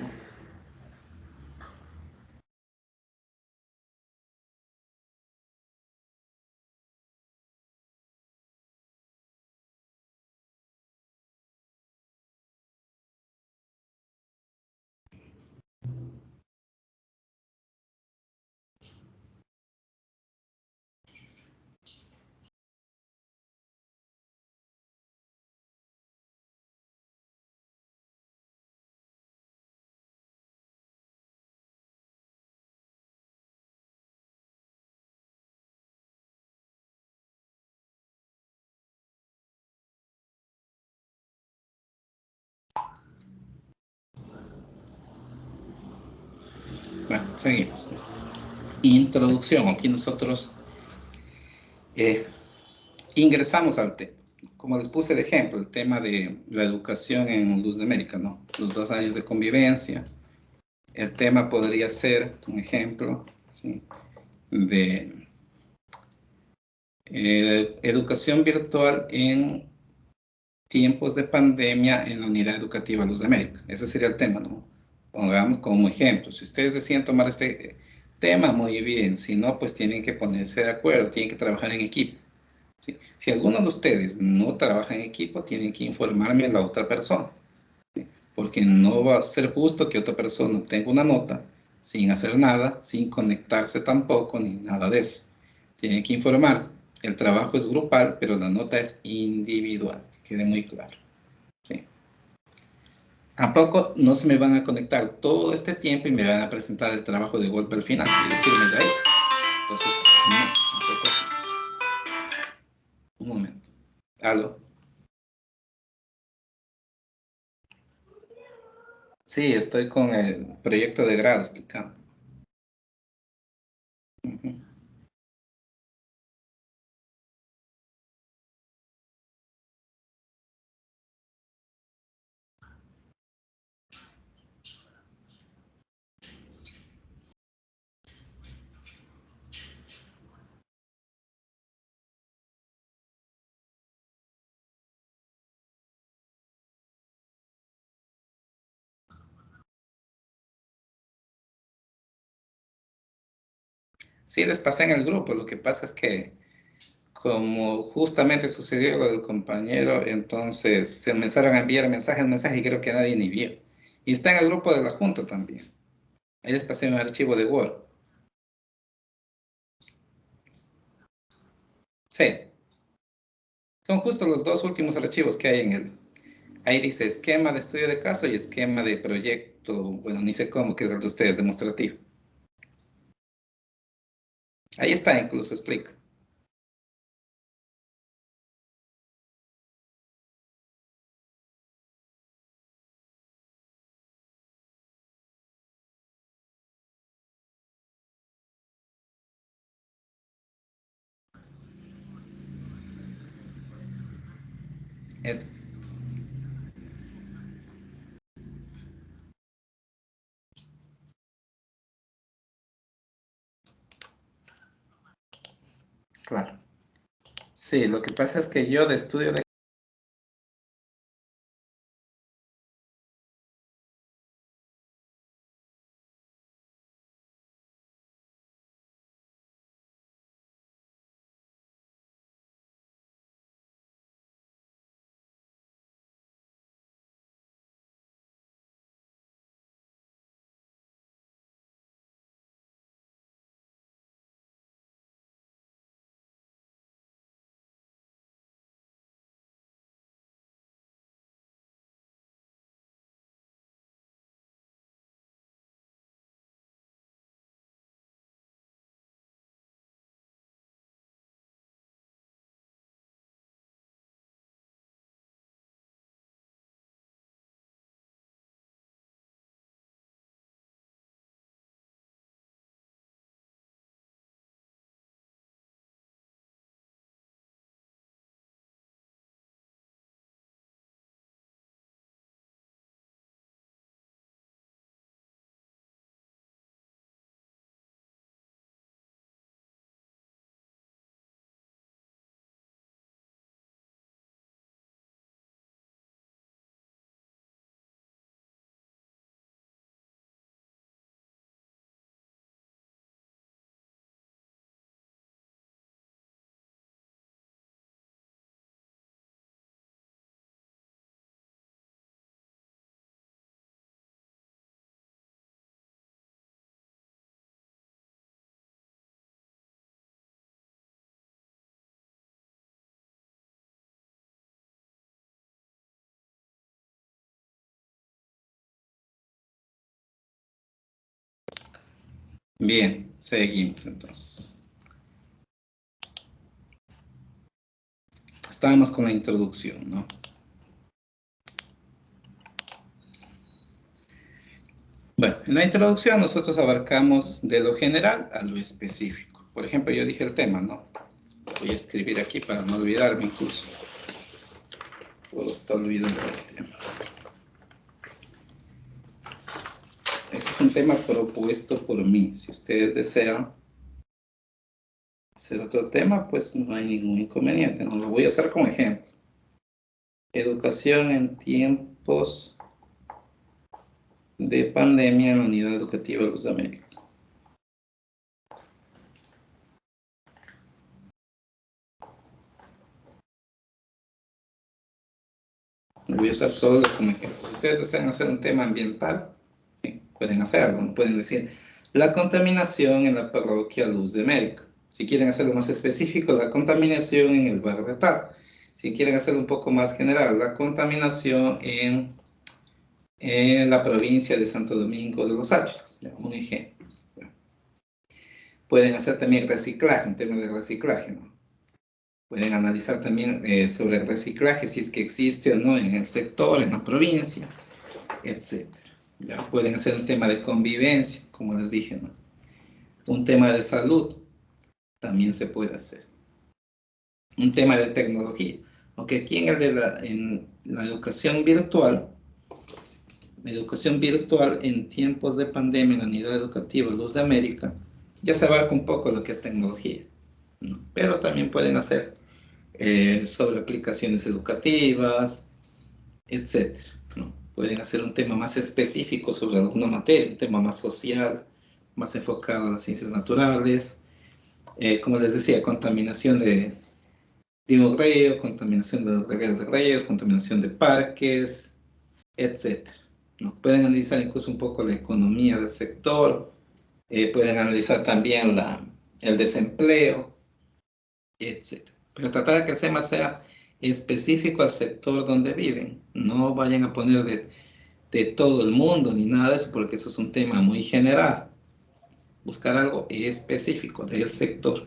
Bueno, seguimos. Introducción. Aquí nosotros ingresamos al tema. Como les puse de ejemplo, el tema de la educación en Luz de América, ¿no? Los 2 años de convivencia. El tema podría ser, un ejemplo, ¿sí? De educación virtual en tiempos de pandemia en la unidad educativa Luz de América. Ese sería el tema, ¿no? Pongamos como ejemplo. Si ustedes deciden tomar este tema, muy bien. Si no, pues tienen que ponerse de acuerdo, tienen que trabajar en equipo. ¿Sí? Si alguno de ustedes no trabaja en equipo, tienen que informarme a la otra persona. ¿Sí? Porque no va a ser justo que otra persona obtenga una nota sin hacer nada, sin conectarse tampoco, ni nada de eso. Tienen que informar. El trabajo es grupal, pero la nota es individual. Que quede muy claro. Sí. Tampoco no se me van a conectar todo este tiempo y me van a presentar el trabajo de golpe al final y decirme ya hice. Entonces, no, tampoco así. Un momento. ¿Aló? Sí, estoy con el proyecto de grado explicando. Ujú. Sí, les pasé en el grupo. Lo que pasa es que como justamente sucedió lo del compañero, entonces se empezaron a enviar mensajes y creo que nadie ni vio. Y está en el grupo de la Junta también. Ahí les pasé un archivo de Word. Sí, son justo los dos últimos archivos que hay en el... Ahí dice esquema de estudio de caso y esquema de proyecto, bueno, ni sé cómo, que es el de ustedes, demostrativo. Ahí está, incluso explica. Es, claro. Sí, lo que pasa es que yo de estudio de... Bien, seguimos entonces. Estábamos con la introducción, ¿no? Bueno, en la introducción nosotros abarcamos de lo general a lo específico. Por ejemplo, yo dije el tema, ¿no? Voy a escribir aquí para no olvidarme incluso. Puedo estar olvidando el tema. Ese es un tema propuesto por mí. Si ustedes desean hacer otro tema, pues no hay ningún inconveniente. No lo voy a usar como ejemplo. Educación en tiempos de pandemia en la Unidad Educativa Luz de América. Lo voy a usar solo como ejemplo. Si ustedes desean hacer un tema ambiental, sí, pueden hacerlo. Pueden decir la contaminación en la parroquia Luz de América. Si quieren hacerlo más específico, la contaminación en el barrio de tal. Si quieren hacer un poco más general, la contaminación en la provincia de Santo Domingo de los Áchilas, un ejemplo. Pueden hacer también reciclaje, un tema de reciclaje, ¿no? Pueden analizar también sobre el reciclaje, si es que existe o no en el sector, en la provincia, etc. ¿Ya? Pueden hacer un tema de convivencia, como les dije, ¿no? Un tema de salud, también se puede hacer. Un tema de tecnología. Aunque aquí en la educación virtual en tiempos de pandemia en la unidad educativa Luz de América, ya se abarca un poco lo que es tecnología, ¿no? Pero también pueden hacer sobre aplicaciones educativas, etcétera, ¿no? Pueden hacer un tema más específico sobre alguna materia, un tema más social, más enfocado a las ciencias naturales, como les decía, contaminación de un río, contaminación de los regueros de ríos, contaminación de parques, etcétera, ¿no? Pueden analizar incluso un poco la economía del sector, pueden analizar también el desempleo, etcétera. Pero tratar de que el tema sea específico al sector donde viven. No vayan a poner de todo el mundo ni nada de eso, porque eso es un tema muy general. Buscar algo específico del sector.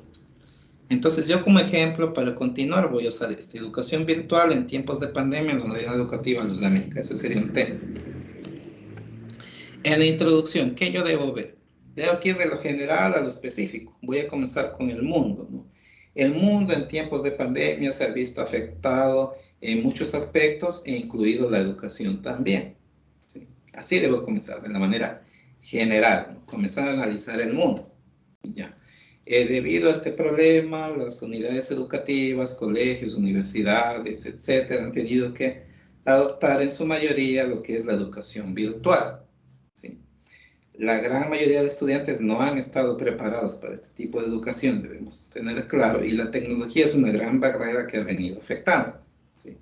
Entonces, yo como ejemplo, para continuar, voy a usar educación virtual en tiempos de pandemia en la unidad educativa Luz de América. Ese sería un tema. En la introducción, ¿qué yo debo ver? Debo ir de lo general a lo específico. Voy a comenzar con el mundo, ¿no? El mundo en tiempos de pandemia se ha visto afectado en muchos aspectos, incluido la educación también, ¿sí? Así debo comenzar, de la manera general, ¿no? Comenzar a analizar el mundo. Ya. Debido a este problema, las unidades educativas, colegios, universidades, etcétera, han tenido que adoptar en su mayoría lo que es la educación virtual. ¿Sí? La gran mayoría de estudiantes no han estado preparados para este tipo de educación, debemos tener claro, y la tecnología es una gran barrera que ha venido afectando. ¿Sí?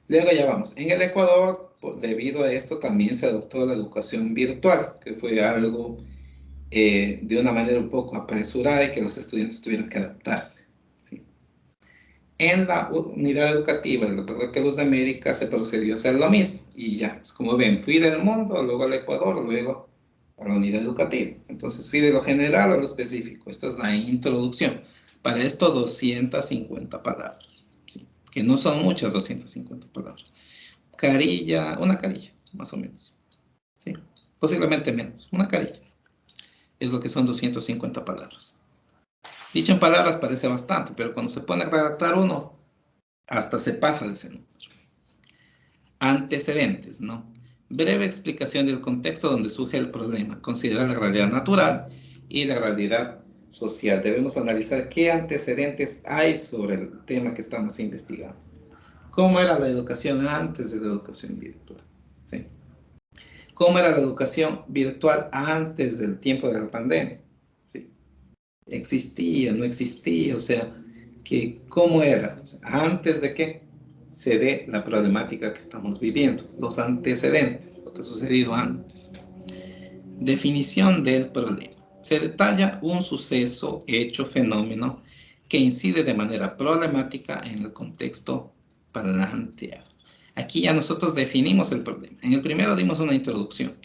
Luego ya vamos. En el Ecuador, debido a esto, también se adoptó la educación virtual, que fue algo de una manera un poco apresurada y que los estudiantes tuvieron que adaptarse. ¿Sí? En la unidad educativa de la Parroquia Luz de América se procedió a hacer lo mismo. Y ya, pues como ven, fui del mundo, luego al Ecuador, luego a la unidad educativa. Entonces fui de lo general a lo específico. Esta es la introducción. Para esto 250 palabras. ¿Sí? Que no son muchas 250 palabras. Una carilla, más o menos. ¿Sí? Posiblemente menos, una carilla. Es lo que son 250 palabras. Dicho en palabras parece bastante, pero cuando se pone a redactar uno, hasta se pasa de ese número. Antecedentes, ¿no? Breve explicación del contexto donde surge el problema. Considerar la realidad natural y la realidad social. Debemos analizar qué antecedentes hay sobre el tema que estamos investigando. ¿Cómo era la educación antes de la educación virtual? ¿Sí? ¿Cómo era la educación virtual antes del tiempo de la pandemia? ¿Sí? ¿Existía, no existía? O sea, ¿cómo era? O sea, antes de que se dé la problemática que estamos viviendo, los antecedentes, lo que ha sucedido antes. Definición del problema. Se detalla un suceso, hecho, fenómeno que incide de manera problemática en el contexto planteado. Aquí ya nosotros definimos el problema. En el primero dimos una introducción.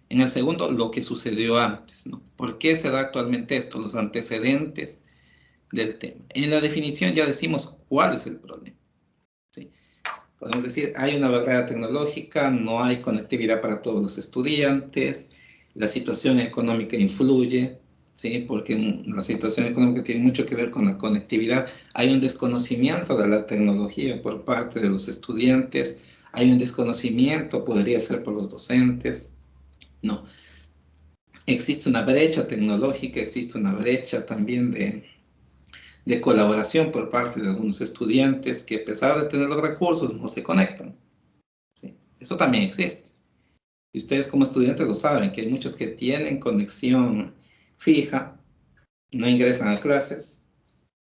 En el segundo, lo que sucedió antes, ¿no? ¿Por qué se da actualmente esto? Los antecedentes del tema. En la definición ya decimos cuál es el problema. ¿Sí? Podemos decir, hay una barrera tecnológica, no hay conectividad para todos los estudiantes, la situación económica influye, ¿sí? Porque la situación económica tiene mucho que ver con la conectividad. Hay un desconocimiento de la tecnología por parte de los estudiantes, hay un desconocimiento, podría ser por los docentes, no. Existe una brecha tecnológica, existe una brecha también de colaboración por parte de algunos estudiantes que a pesar de tener los recursos no se conectan. ¿Sí? Eso también existe. Y ustedes como estudiantes lo saben, que hay muchos que tienen conexión fija, no ingresan a clases,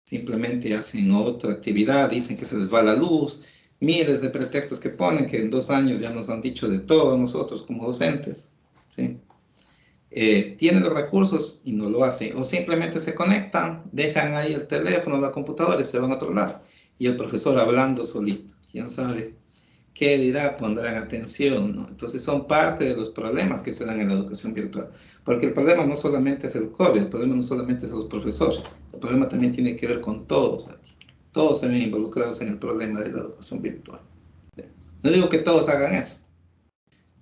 simplemente hacen otra actividad, dicen que se les va la luz, miles de pretextos que ponen, que en 2 años ya nos han dicho de todo nosotros como docentes. ¿Sí? Tienen los recursos y no lo hacen, o simplemente se conectan, dejan ahí el teléfono, la computadora y se van a otro lado. y el profesor hablando solito. ¿Quién sabe qué dirá? Pondrán atención, ¿no? Entonces son parte de los problemas que se dan en la educación virtual. Porque el problema no solamente es el COVID, el problema no solamente es los profesores, el problema también tiene que ver con todos aquí. Todos se ven involucrados en el problema de la educación virtual. No digo que todos hagan eso,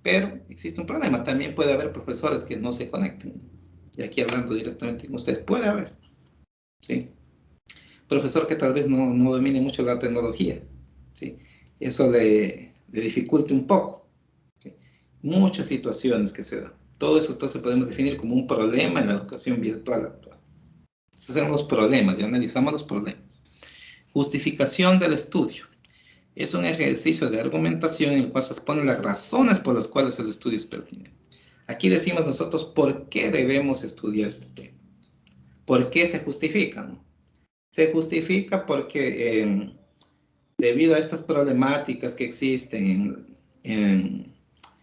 pero existe un problema. También puede haber profesores que no se conecten. Y aquí hablando directamente con ustedes, puede haber, ¿sí? Profesor que tal vez no domine mucho la tecnología, ¿sí? Eso le dificulte un poco, ¿sí? Muchas situaciones que se dan. Todo eso entonces podemos definir como un problema en la educación virtual actual. Esos son los problemas, ya analizamos los problemas. Justificación del estudio. Es un ejercicio de argumentación en el cual se exponen las razones por las cuales el estudio es pertinente. Aquí decimos nosotros por qué debemos estudiar este tema. ¿Por qué se justifica? ¿No? Se justifica porque debido a estas problemáticas que existen en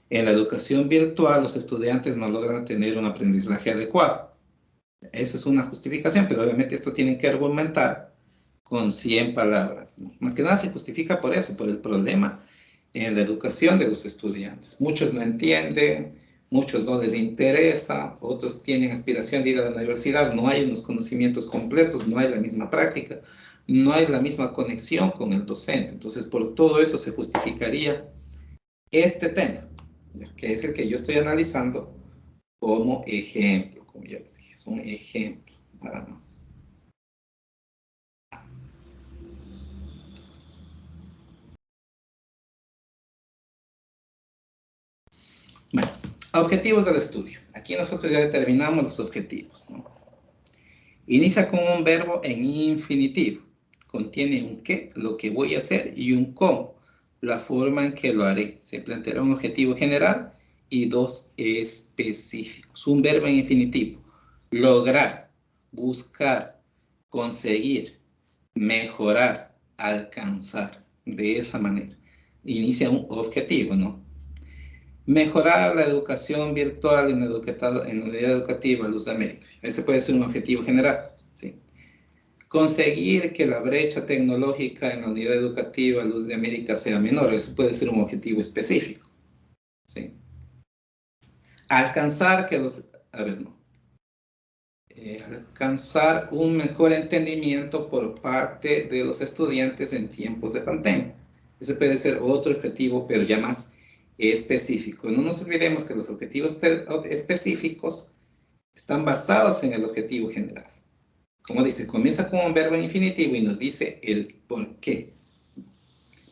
la educación virtual, los estudiantes no logran tener un aprendizaje adecuado. Eso es una justificación, pero obviamente esto tienen que argumentar con 100 palabras, ¿no? Más que nada se justifica por eso, por el problema en la educación de los estudiantes. Muchos no entienden, muchos no les interesa, otros tienen aspiración de ir a la universidad, no hay unos conocimientos completos, no hay la misma práctica, no hay la misma conexión con el docente. Entonces, por todo eso se justificaría este tema, que es el que yo estoy analizando como ejemplo, como ya les dije, es un ejemplo, nada más. Bueno, objetivos del estudio. Aquí nosotros ya determinamos los objetivos, ¿no? Inicia con un verbo en infinitivo. Contiene un qué, lo que voy a hacer, y un cómo, la forma en que lo haré. Se planteará un objetivo general y dos específicos. Un verbo en infinitivo. Lograr, buscar, conseguir, mejorar, alcanzar. De esa manera. Inicia un objetivo, ¿no? Mejorar la educación virtual en la unidad educativa Luz de América. Ese puede ser un objetivo general, ¿sí? Conseguir que la brecha tecnológica en la unidad educativa Luz de América sea menor. Eso puede ser un objetivo específico, ¿sí? Alcanzar que los... A ver, no. Alcanzar un mejor entendimiento por parte de los estudiantes en tiempos de pandemia. Ese puede ser otro objetivo, pero ya más específico. No nos olvidemos que los objetivos específicos están basados en el objetivo general. Como dice, comienza con un verbo infinitivo y nos dice el por qué.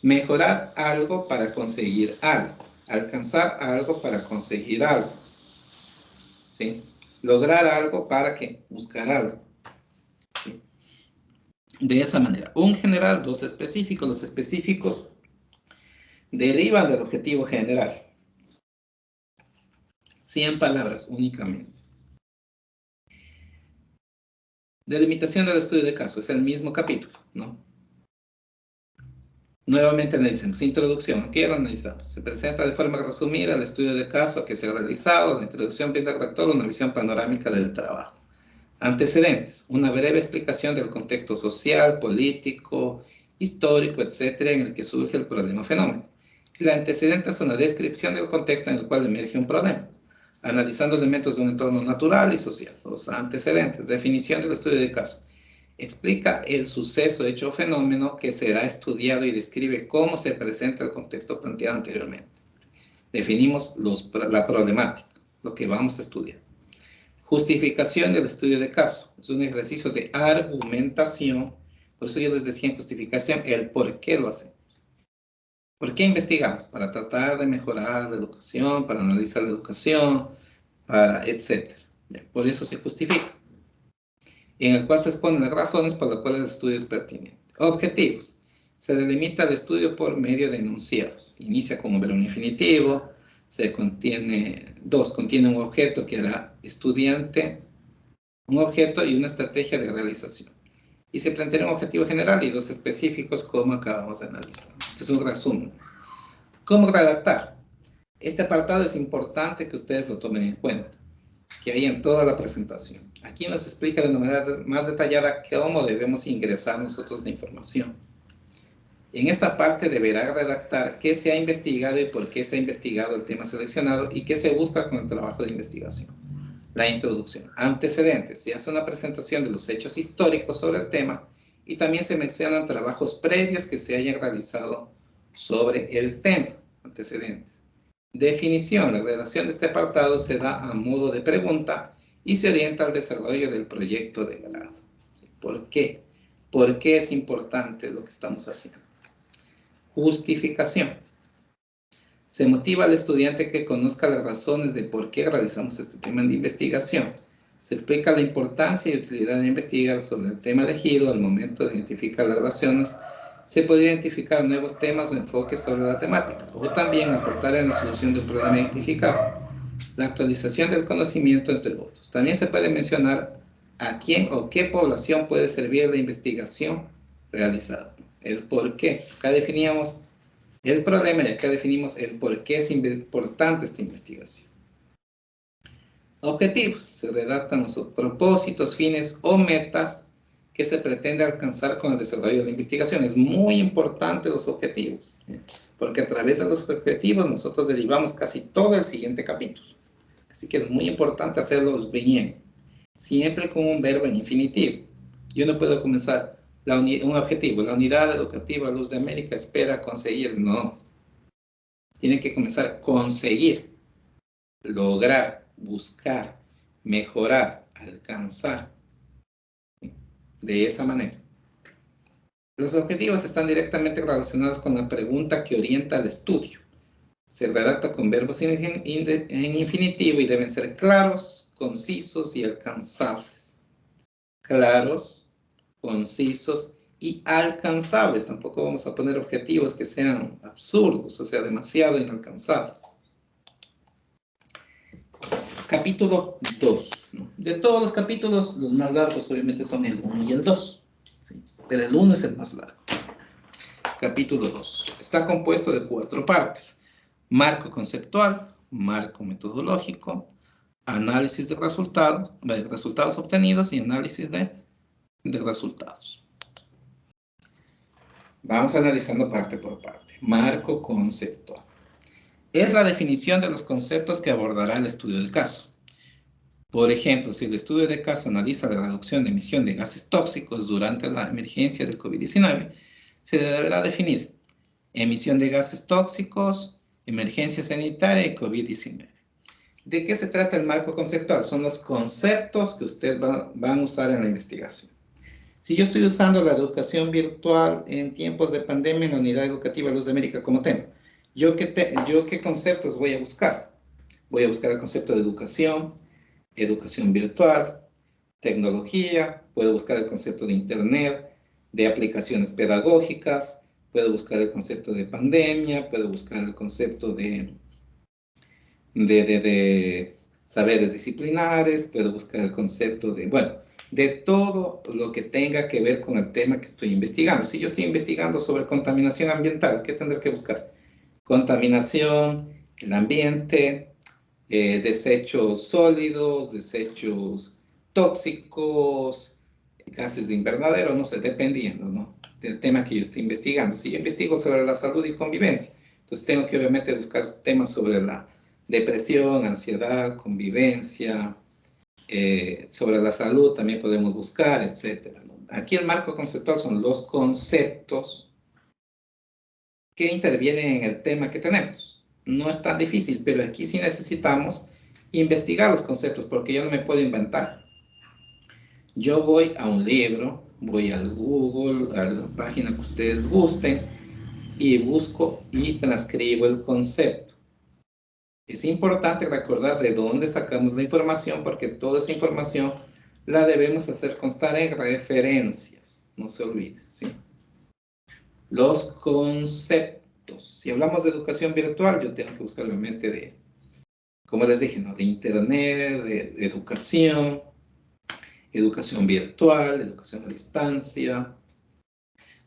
Mejorar algo para conseguir algo. Alcanzar algo para conseguir algo. ¿Sí? Lograr algo para que buscar algo. ¿Sí? De esa manera. Un general, dos específicos. Los específicos derivan del objetivo general. 100 palabras únicamente. Delimitación del estudio de caso. Es el mismo capítulo, ¿no? Nuevamente analicemos. Introducción. Aquí ya lo analizamos. Se presenta de forma resumida el estudio de caso que se ha realizado. La introducción brinda al rector una visión panorámica del trabajo. Antecedentes. Una breve explicación del contexto social, político, histórico, etcétera, en el que surge el problema o fenómeno. El antecedente es una descripción del contexto en el cual emerge un problema, analizando elementos de un entorno natural y social. Los antecedentes. Definición del estudio de caso. Explica el suceso, hecho o fenómeno que será estudiado y describe cómo se presenta el contexto planteado anteriormente. Definimos la problemática, lo que vamos a estudiar. Justificación del estudio de caso. Es un ejercicio de argumentación. Por eso yo les decía en justificación el por qué lo hacemos. ¿Por qué investigamos? Para tratar de mejorar la educación, para analizar la educación, etc. Por eso se justifica. En el cual se exponen las razones por las cuales el estudio es pertinente. Objetivos. Se delimita el estudio por medio de enunciados. Inicia con un verbo infinitivo. Contiene un objeto que era estudiante, un objeto y una estrategia de realización. Y se plantea un objetivo general y dos específicos como acabamos de analizar. Este es un resumen. ¿Cómo redactar? Este apartado es importante que ustedes lo tomen en cuenta, que hay en toda la presentación. Aquí nos explica de una manera más detallada cómo debemos ingresar nosotros la información. En esta parte deberá redactar qué se ha investigado y por qué se ha investigado el tema seleccionado y qué se busca con el trabajo de investigación. La introducción. Antecedentes. Se hace una presentación de los hechos históricos sobre el tema y también se mencionan trabajos previos que se hayan realizado sobre el tema. Antecedentes. Definición. La redacción de este apartado se da a modo de pregunta y se orienta al desarrollo del proyecto de grado. ¿Por qué? ¿Por qué es importante lo que estamos haciendo? Justificación. Se motiva al estudiante que conozca las razones de por qué realizamos este tema de investigación. Se explica la importancia y utilidad de investigar sobre el tema elegido al momento de identificar las relaciones. Se puede identificar nuevos temas o enfoques sobre la temática, o también aportar en la solución de un problema identificado. La actualización del conocimiento, entre otros. También se puede mencionar a quién o qué población puede servir la investigación realizada. El por qué. Acá definíamos el problema y acá definimos el por qué es importante esta investigación. Objetivos. Se redactan los propósitos, fines o metas que se pretende alcanzar con el desarrollo de la investigación. Es muy importante los objetivos, porque a través de los objetivos nosotros derivamos casi todo el siguiente capítulo. Así que es muy importante hacerlos bien, siempre con un verbo en infinitivo. Yo no puedo comenzar un objetivo, la unidad educativa Luz de América espera conseguir, no. Tiene que comenzar conseguir, lograr, buscar, mejorar, alcanzar. De esa manera. Los objetivos están directamente relacionados con la pregunta que orienta al estudio. Se redacta con verbos en infinitivo y deben ser claros, concisos y alcanzables. Claros, concisos y alcanzables. Tampoco vamos a poner objetivos que sean absurdos, o sea, demasiado inalcanzables. Capítulo 2. ¿No? De todos los capítulos, los más largos obviamente son el 1 y el 2. ¿Sí? Pero el 1 es el más largo. Capítulo 2. Está compuesto de 4 partes. Marco conceptual, marco metodológico, análisis de resultados obtenidos y análisis de resultados. Vamos analizando parte por parte. Marco conceptual. Es la definición de los conceptos que abordará el estudio del caso. Por ejemplo, si el estudio de caso analiza la reducción de emisión de gases tóxicos durante la emergencia del COVID-19, se deberá definir emisión de gases tóxicos, emergencia sanitaria y COVID-19. ¿De qué se trata el marco conceptual? Son los conceptos que ustedes van a usar en la investigación. Si yo estoy usando la educación virtual en tiempos de pandemia en la Unidad Educativa Luz de América como tema, ¿yo qué conceptos voy a buscar? Voy a buscar el concepto de educación virtual, tecnología, puedo buscar el concepto de internet, de aplicaciones pedagógicas, puedo buscar el concepto de pandemia, puedo buscar el concepto de saberes disciplinares, puedo buscar el concepto de, bueno, de todo lo que tenga que ver con el tema que estoy investigando. Si yo estoy investigando sobre contaminación ambiental, ¿qué tendré que buscar? Contaminación, el ambiente, desechos sólidos, desechos tóxicos, gases de invernadero, no sé, dependiendo, ¿no?, del tema que yo esté investigando. Si yo investigo sobre la salud y convivencia, entonces tengo que obviamente buscar temas sobre la depresión, ansiedad, convivencia, sobre la salud también podemos buscar, etcétera, ¿no? Aquí el marco conceptual son los conceptos que intervienen en el tema que tenemos. No es tan difícil, pero aquí sí necesitamos investigar los conceptos, porque yo no me puedo inventar. Yo voy a un libro, voy al Google, a la página que ustedes gusten, y busco y transcribo el concepto. Es importante recordar de dónde sacamos la información, porque toda esa información la debemos hacer constar en referencias. No se olvide, ¿sí? Los conceptos. Si hablamos de educación virtual, yo tengo que buscar obviamente de, como les dije, ¿no?, de internet, de educación virtual, educación a distancia.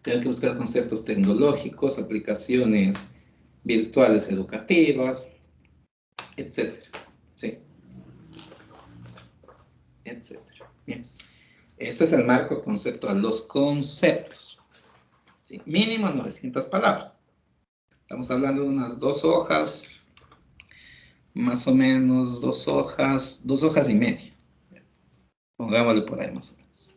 Tengo que buscar conceptos tecnológicos, aplicaciones virtuales educativas, etcétera, ¿sí? Etcétera. Bien. Eso es el marco conceptual, los conceptos. ¿sí? Mínimo 900 palabras. Estamos hablando de unas 2 hojas, más o menos 2 hojas y media. Pongámosle por ahí más o menos.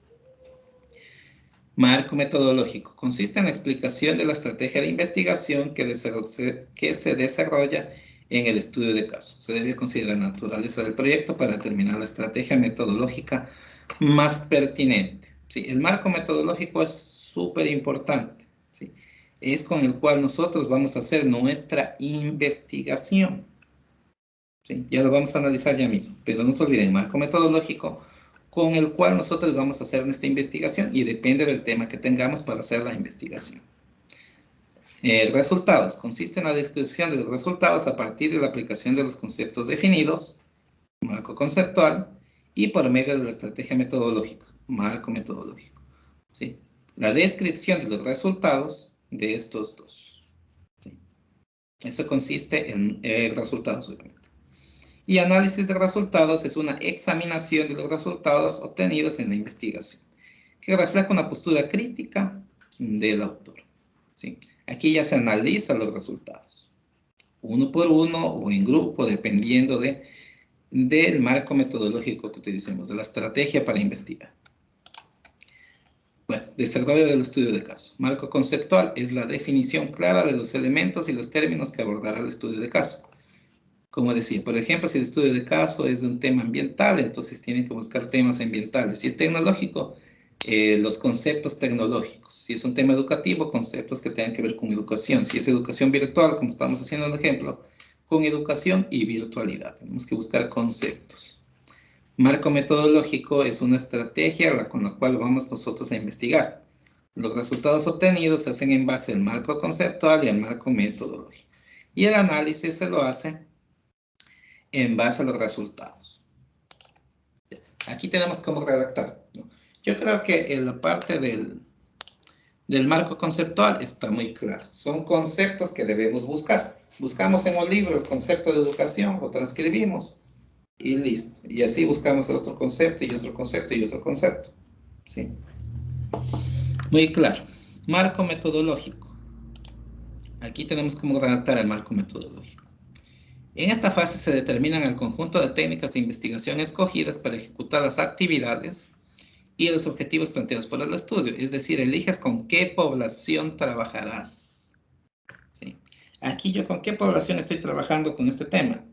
Marco metodológico. Consiste en la explicación de la estrategia de investigación que se desarrolla en el estudio de caso. Se debe considerar la naturaleza del proyecto para determinar la estrategia metodológica más pertinente. ¿Sí? El marco metodológico es súper importante. ¿Sí? Es con el cual nosotros vamos a hacer nuestra investigación. ¿Sí? Ya lo vamos a analizar ya mismo, pero no se olviden, marco metodológico con el cual nosotros vamos a hacer nuestra investigación y depende del tema que tengamos para hacer la investigación. Resultados. Consiste en la descripción de los resultados a partir de la aplicación de los conceptos definidos, marco conceptual, y por medio de la estrategia metodológica, marco metodológico. ¿Sí? La descripción de los resultados de estos dos. ¿Sí? Eso consiste en resultados, obviamente. Y análisis de resultados es una examinación de los resultados obtenidos en la investigación, que refleja una postura crítica del autor. ¿Sí? Aquí ya se analizan los resultados, uno por uno o en grupo, dependiendo del marco metodológico que utilicemos, de la estrategia para investigar. Bueno, desarrollo del estudio de caso. Marco conceptual es la definición clara de los elementos y los términos que abordará el estudio de caso. Como decía, por ejemplo, si el estudio de caso es de un tema ambiental, entonces tienen que buscar temas ambientales. Si es tecnológico, los conceptos tecnológicos. Si es un tema educativo, conceptos que tengan que ver con educación. Si es educación virtual, como estamos haciendo el ejemplo, con educación y virtualidad. Tenemos que buscar conceptos. Marco metodológico es una estrategia con la cual vamos nosotros a investigar. Los resultados obtenidos se hacen en base al marco conceptual y al marco metodológico. Y el análisis se lo hace en base a los resultados. Aquí tenemos cómo redactar, ¿no? Yo creo que en la parte del marco conceptual está muy clara. Son conceptos que debemos buscar. Buscamos en un libro el concepto de educación, lo transcribimos y listo. Y así buscamos el otro concepto y otro concepto y otro concepto. ¿Sí? Muy claro. Marco metodológico. Aquí tenemos cómo redactar el marco metodológico. En esta fase se determinan el conjunto de técnicas de investigación escogidas para ejecutar las actividades y los objetivos planteados por el estudio. Es decir, eliges con qué población trabajarás. ¿Sí? Aquí yo con qué población estoy trabajando con este tema.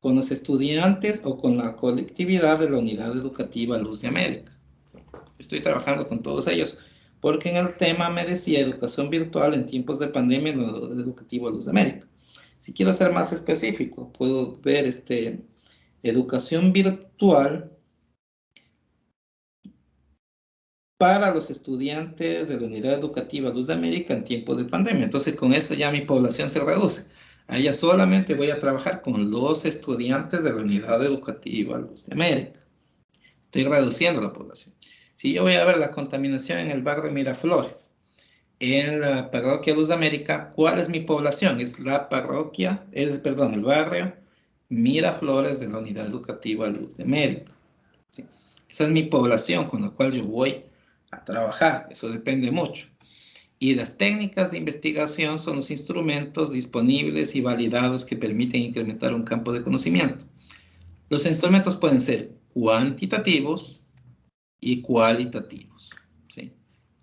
¿Con los estudiantes o con la colectividad de la Unidad Educativa Luz de América? ¿Sí? Estoy trabajando con todos ellos, porque en el tema me decía educación virtual en tiempos de pandemia en la Unidad Educativa Luz de América. Si quiero ser más específico, puedo ver educación virtual para los estudiantes de la Unidad Educativa Luz de América en tiempo de pandemia. Entonces, con eso ya mi población se reduce. Ahí ya solamente voy a trabajar con los estudiantes de la Unidad Educativa Luz de América. Estoy reduciendo la población. Si yo voy a ver la contaminación en el barrio Miraflores, en la parroquia Luz de América, ¿cuál es mi población? Es la parroquia, el barrio Miraflores de la Unidad Educativa Luz de América. ¿Sí? Esa es mi población con la cual yo voy a trabajar. Eso depende mucho. Y las técnicas de investigación son los instrumentos disponibles y validados que permiten incrementar un campo de conocimiento. Los instrumentos pueden ser cuantitativos y cualitativos. ¿Sí?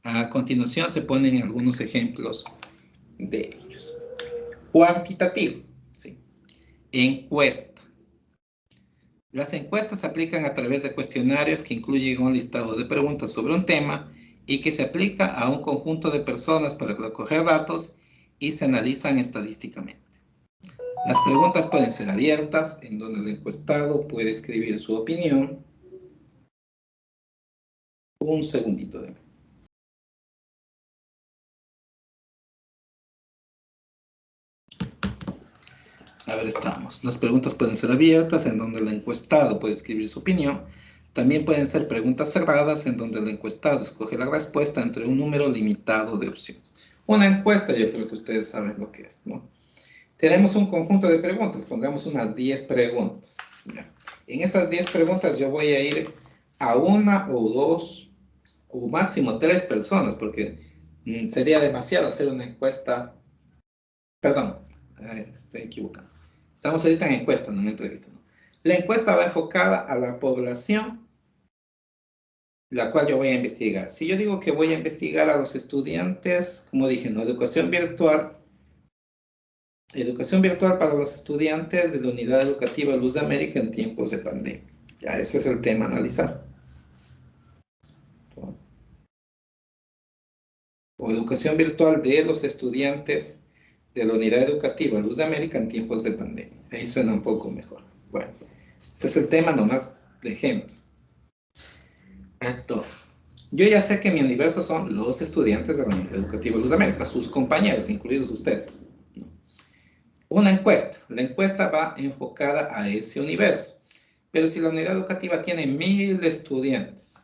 A continuación se ponen algunos ejemplos de ellos. Cuantitativo. ¿Sí? Encuesta. Las encuestas se aplican a través de cuestionarios que incluyen un listado de preguntas sobre un tema y que se aplica a un conjunto de personas para recoger datos y se analizan estadísticamente. Las preguntas pueden ser abiertas, en donde el encuestado puede escribir su opinión. Un segundito de mí. A ver, estamos. Las preguntas pueden ser abiertas, en donde el encuestado puede escribir su opinión. También pueden ser preguntas cerradas, en donde el encuestado escoge la respuesta entre un número limitado de opciones. Una encuesta, yo creo que ustedes saben lo que es, ¿no? Tenemos un conjunto de preguntas, pongamos unas 10 preguntas. ¿Ya? En esas 10 preguntas yo voy a ir a una o dos, o máximo 3 personas, porque Sería demasiado hacer una encuesta. Perdón, estoy equivocado. Estamos ahorita en encuesta, no en entrevista. ¿No? La encuesta va enfocada a la población, la cual yo voy a investigar. Si yo digo que voy a investigar a los estudiantes, como dije, ¿no? Educación virtual para los estudiantes de la Unidad Educativa Luz de América en tiempos de pandemia. Ya, ese es el tema a analizar. O educación virtual de los estudiantes de la Unidad Educativa Luz de América en tiempos de pandemia. Ahí suena un poco mejor. Bueno, ese es el tema nomás de ejemplo. Entonces, yo ya sé que mi universo son los estudiantes de la Unidad Educativa Luz de América, sus compañeros, incluidos ustedes. Una encuesta. La encuesta va enfocada a ese universo. Pero si la unidad educativa tiene 1000 estudiantes,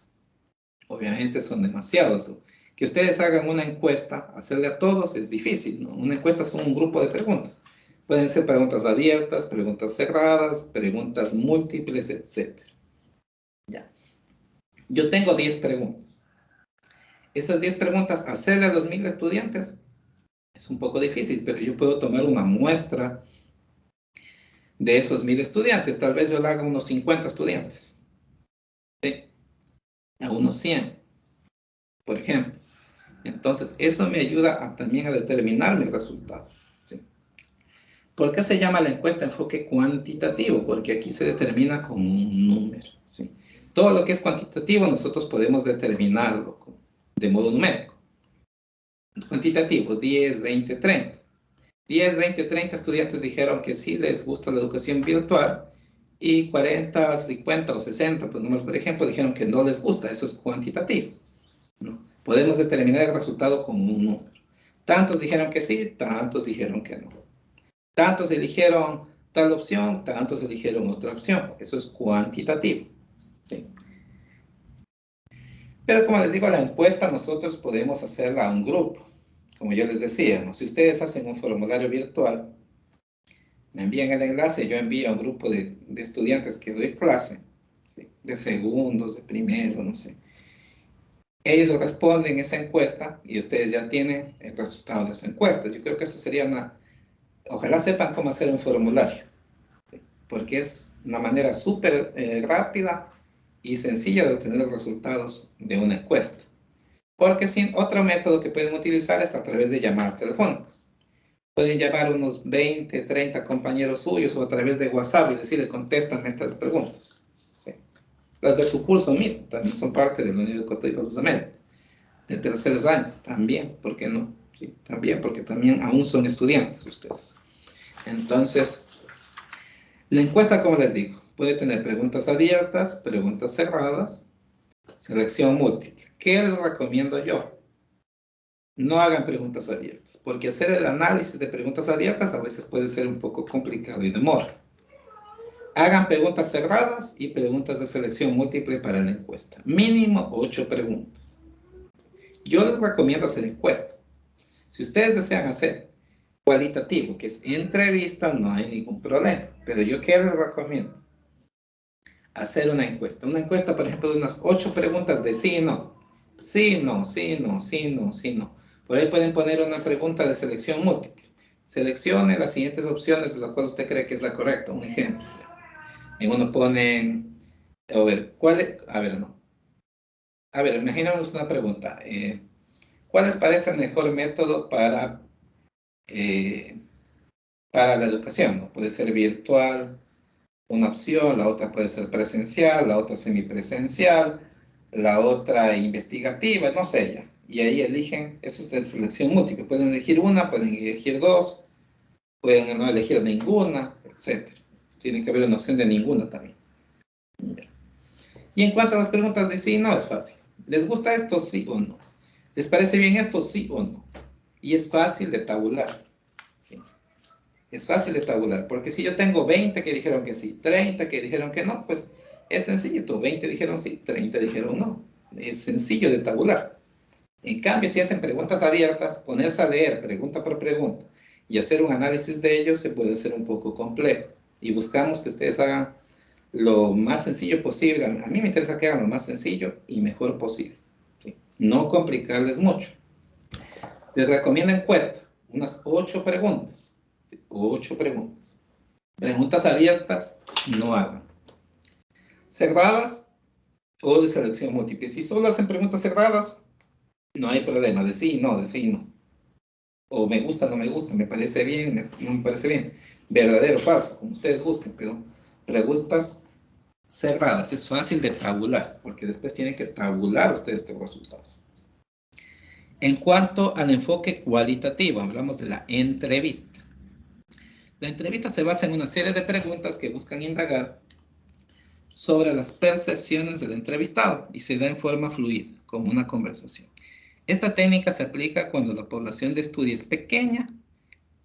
obviamente son demasiados. Que ustedes hagan una encuesta, hacerle a todos es difícil, ¿no? Una encuesta son un grupo de preguntas. Pueden ser preguntas abiertas, preguntas cerradas, preguntas múltiples, etc. Ya. Yo tengo 10 preguntas. Esas 10 preguntas, hacerle a los 1000 estudiantes es un poco difícil, pero yo puedo tomar una muestra de esos 1000 estudiantes. Tal vez yo le haga unos 50 estudiantes. ¿Sí? A unos 100, por ejemplo. Entonces, eso me ayuda también a determinar mi resultado. ¿Sí? ¿Por qué se llama la encuesta enfoque cuantitativo? Porque aquí se determina con un número. ¿Sí? Todo lo que es cuantitativo nosotros podemos determinarlo de modo numérico. Cuantitativo, 10, 20, 30. 10, 20, 30 estudiantes dijeron que sí les gusta la educación virtual y 40, 50 o 60, por ejemplo, dijeron que no les gusta. Eso es cuantitativo, ¿no? Podemos determinar el resultado con un número. Tantos dijeron que sí, tantos dijeron que no. Tantos eligieron tal opción, tantos eligieron otra opción. Eso es cuantitativo. ¿Sí? Pero como les digo, la encuesta nosotros podemos hacerla a un grupo. Como yo les decía, ¿no? Si ustedes hacen un formulario virtual, me envían el enlace, yo envío a un grupo de estudiantes que doy clase, ¿sí? De segundos, de primero, no sé. Ellos responden esa encuesta y ustedes ya tienen el resultado de esa encuesta. Yo creo que eso sería una... Ojalá sepan cómo hacer un formulario, ¿sí? Porque es una manera súper rápida y sencilla de obtener los resultados de una encuesta. Porque sin otro método que pueden utilizar es a través de llamadas telefónicas. Pueden llamar unos 20, 30 compañeros suyos o a través de WhatsApp y decirle, contéstame estas preguntas. ¿Sí? Las de su curso mismo también son parte de la Unidad Educativa Luz de América. De terceros años, también, ¿por qué no? ¿Sí? También, porque también aún son estudiantes ustedes. Entonces, la encuesta, como les digo, puede tener preguntas abiertas, preguntas cerradas, selección múltiple. ¿Qué les recomiendo yo? No hagan preguntas abiertas, porque hacer el análisis de preguntas abiertas a veces puede ser un poco complicado y demora. Hagan preguntas cerradas y preguntas de selección múltiple para la encuesta. Mínimo 8 preguntas. Yo les recomiendo hacer encuesta. Si ustedes desean hacer cualitativo, que es entrevista, no hay ningún problema. Pero yo, ¿qué les recomiendo? Hacer una encuesta. Una encuesta, por ejemplo, de unas 8 preguntas de sí y no. Sí, no, sí, no, sí, no, sí, no. Por ahí pueden poner una pregunta de selección múltiple. Seleccione las siguientes opciones de la cual usted cree que es la correcta. Un ejemplo. En uno ponen, a ver, ¿cuál es? A ver, no. A ver, imaginemos una pregunta. ¿Cuál les parece el mejor método para la educación? ¿No? Puede ser virtual, una opción, la otra puede ser presencial, la otra semipresencial, la otra investigativa, no sé ya. Y ahí eligen, eso es de selección múltiple. Pueden elegir una, pueden elegir dos, pueden no elegir ninguna, etc. Tiene que haber una opción de ninguna también. Y en cuanto a las preguntas de sí, no es fácil. ¿Les gusta esto, sí o no? ¿Les parece bien esto, sí o no? Y es fácil de tabular. ¿Sí? Es fácil de tabular, porque si yo tengo 20 que dijeron que sí, 30 que dijeron que no, pues es sencillo. 20 dijeron sí, 30 dijeron no. Es sencillo de tabular. En cambio, si hacen preguntas abiertas, ponerse a leer pregunta por pregunta y hacer un análisis de ellos se puede ser un poco complejo. Y buscamos que ustedes hagan lo más sencillo posible. A mí me interesa que hagan lo más sencillo y mejor posible. ¿Sí? No complicarles mucho. Les recomiendo encuesta, unas 8 preguntas. 8 preguntas. Preguntas abiertas, no hagan. Cerradas o de selección múltiple. Si solo hacen preguntas cerradas, no hay problema. De sí y no, de sí y no. O me gusta, no me gusta, me parece bien, no me parece bien. Verdadero o falso, como ustedes gusten, pero preguntas cerradas. Es fácil de tabular, porque después tienen que tabular ustedes estos resultados. En cuanto al enfoque cualitativo, hablamos de la entrevista. La entrevista se basa en una serie de preguntas que buscan indagar sobre las percepciones del entrevistado y se da en forma fluida, como una conversación. Esta técnica se aplica cuando la población de estudio es pequeña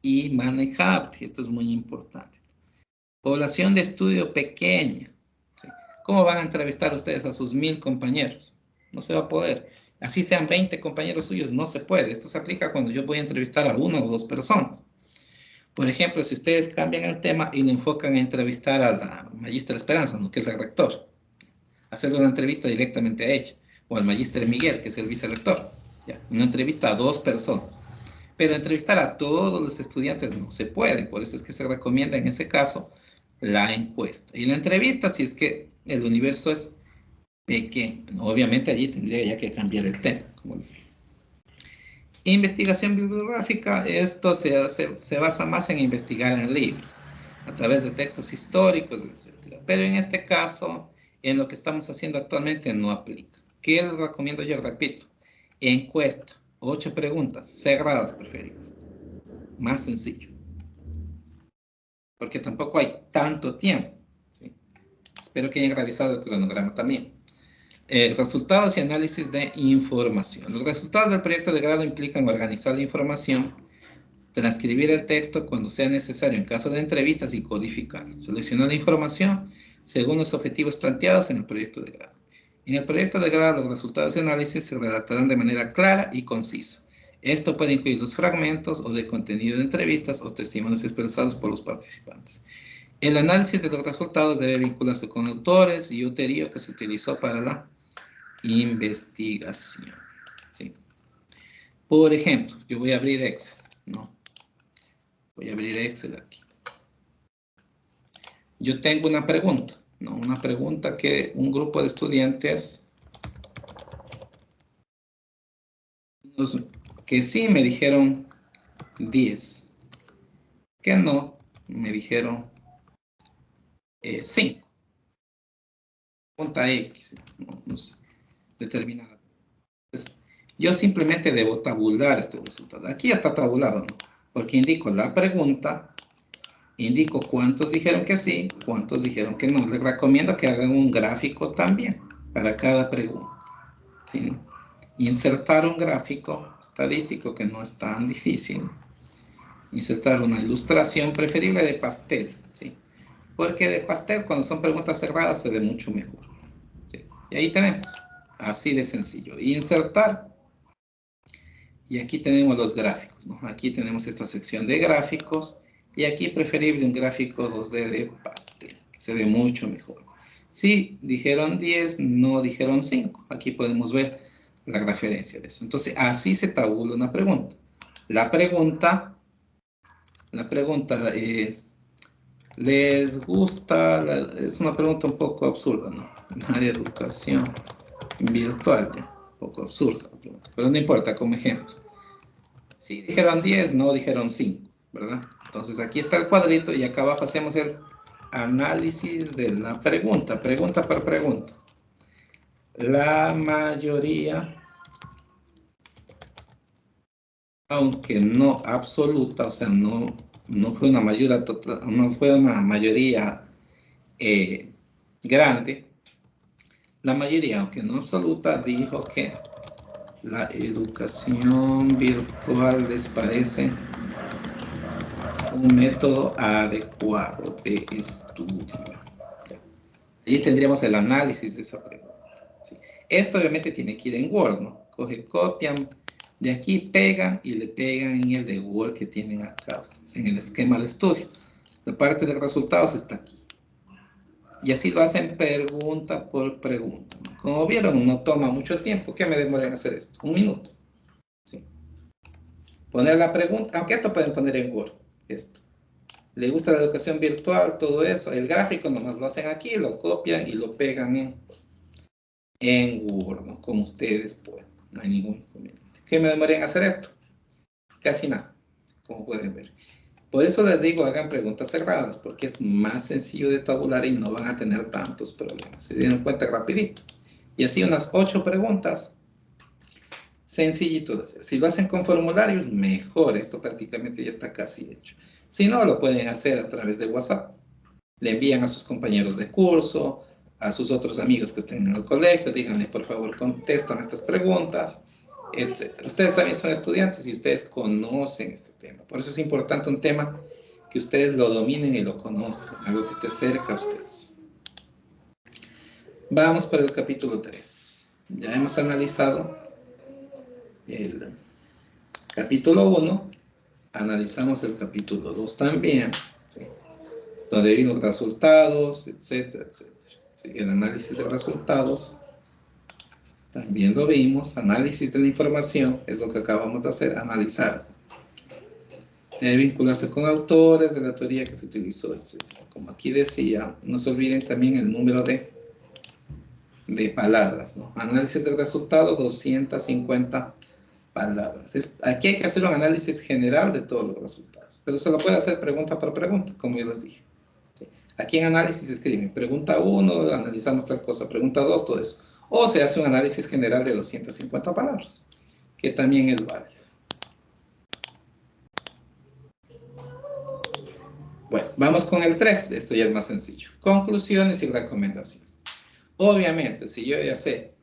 y manejable. Esto es muy importante. Población de estudio pequeña. ¿Sí? ¿Cómo van a entrevistar ustedes a sus 1000 compañeros? No se va a poder. Así sean 20 compañeros suyos, no se puede. Esto se aplica cuando yo voy a entrevistar a 1 o 2 personas. Por ejemplo, si ustedes cambian el tema y lo enfocan a entrevistar a la Magíster Esperanza, ¿no? Que es el rector, hacerle una entrevista directamente a ella, o al Magíster Miguel, que es el vicerrector. ¿Ya? Una entrevista a 2 personas. Pero entrevistar a todos los estudiantes no se puede, por eso es que se recomienda en ese caso la encuesta. Y la entrevista, si es que el universo es pequeño, obviamente allí tendría ya que cambiar el tema, como decía. Investigación bibliográfica, esto se basa más en investigar en libros, a través de textos históricos, etc. Pero en este caso, en lo que estamos haciendo actualmente no aplica. ¿Qué les recomiendo yo? Repito, encuesta, 8 preguntas, cerradas preferibles. Más sencillo. Porque tampoco hay tanto tiempo. ¿Sí? Espero que hayan realizado el cronograma también. Resultados y análisis de información. Los resultados del proyecto de grado implican organizar la información, transcribir el texto cuando sea necesario en caso de entrevistas y codificarlo. Seleccionar la información según los objetivos planteados en el proyecto de grado. En el proyecto de grado, los resultados y análisis se redactarán de manera clara y concisa. Esto puede incluir los fragmentos o de contenido de entrevistas o testimonios expresados por los participantes. El análisis de los resultados debe vincularse con autores y uterío que se utilizó para la investigación. ¿Sí? Por ejemplo, yo voy a abrir Excel, ¿no? Voy a abrir Excel aquí. Yo tengo una pregunta, ¿no? Una pregunta que un grupo de estudiantes que sí me dijeron 10, que no me dijeron 5. Pregunta X, no sé, determinada. Entonces, yo simplemente debo tabular este resultado. Aquí ya está tabulado, ¿no? Porque indico la pregunta, indico cuántos dijeron que sí, cuántos dijeron que no. Les recomiendo que hagan un gráfico también para cada pregunta. ¿Sí? Insertar un gráfico estadístico que no es tan difícil. Insertar una ilustración preferible de pastel, ¿sí? Porque de pastel, cuando son preguntas cerradas, se ve mucho mejor. ¿Sí? Y ahí tenemos, así de sencillo. Insertar. Y aquí tenemos los gráficos, ¿no? Aquí tenemos esta sección de gráficos. Y aquí preferible un gráfico 2D de pastel, que se ve mucho mejor. Sí, dijeron 10, no dijeron 5. Aquí podemos ver la referencia de eso. Entonces, así se tabula una pregunta. La pregunta, ¿les gusta? Es una pregunta un poco absurda, ¿no? La educación virtual, ¿ya? Un poco absurda la pregunta, pero no importa, como ejemplo. Si dijeron 10, no dijeron 5, ¿verdad? Entonces aquí está el cuadrito y acá abajo hacemos el análisis de la pregunta, pregunta por pregunta. La mayoría, aunque no absoluta, o sea, no fue una mayoría total, no fue una mayoría grande, la mayoría, aunque no absoluta, dijo que la educación virtual les parece un método adecuado de estudio. Allí tendríamos el análisis de esa pregunta. ¿Sí? Esto obviamente tiene que ir en Word, ¿no? Copian de aquí, pegan y le pegan en el de Word que tienen acá, en el esquema de estudio. La parte de resultados está aquí. Y así lo hacen pregunta por pregunta, ¿no? Como vieron, no toma mucho tiempo. ¿Qué me demora en hacer esto? 1 minuto. ¿Sí? poner la pregunta, aunque esto pueden poner en Word, esto. Le gusta la educación virtual, todo eso. El gráfico nomás lo hacen aquí, lo copian y lo pegan en Word, ¿no? Como ustedes pueden. No hay ningún inconveniente. ¿Qué me demoré en hacer esto? Casi nada, como pueden ver. Por eso les digo, hagan preguntas cerradas, porque es más sencillo de tabular y no van a tener tantos problemas. Se dieron cuenta rapidito. Y así unas 8 preguntas. Sencillito de hacer. Si lo hacen con formularios, mejor. Esto prácticamente ya está casi hecho. Si no, lo pueden hacer a través de WhatsApp. Le envían a sus compañeros de curso, a sus otros amigos que estén en el colegio, díganle, por favor, contestan estas preguntas, etc. Ustedes también son estudiantes y ustedes conocen este tema. Por eso es importante un tema que ustedes lo dominen y lo conozcan, algo que esté cerca a ustedes. Vamos para el capítulo 3. Ya hemos analizado el capítulo 1, analizamos el capítulo 2 también, ¿sí? Donde vimos resultados, etcétera, etcétera. ¿Sí? El análisis de resultados también lo vimos. Análisis de la información es lo que acabamos de hacer, analizar. Debe vincularse con autores de la teoría que se utilizó, etcétera. Como aquí decía, no se olviden también el número de palabras, ¿no? Análisis del resultado, 250 palabras. Aquí hay que hacer un análisis general de todos los resultados, pero se lo puede hacer pregunta por pregunta, como yo les dije. ¿Sí? Aquí en análisis escriben pregunta 1, analizamos tal cosa, pregunta 2, todo eso. O se hace un análisis general de 250 palabras, que también es válido. Bueno, vamos con el 3, esto ya es más sencillo. Conclusiones y recomendaciones. Obviamente, si yo ya sé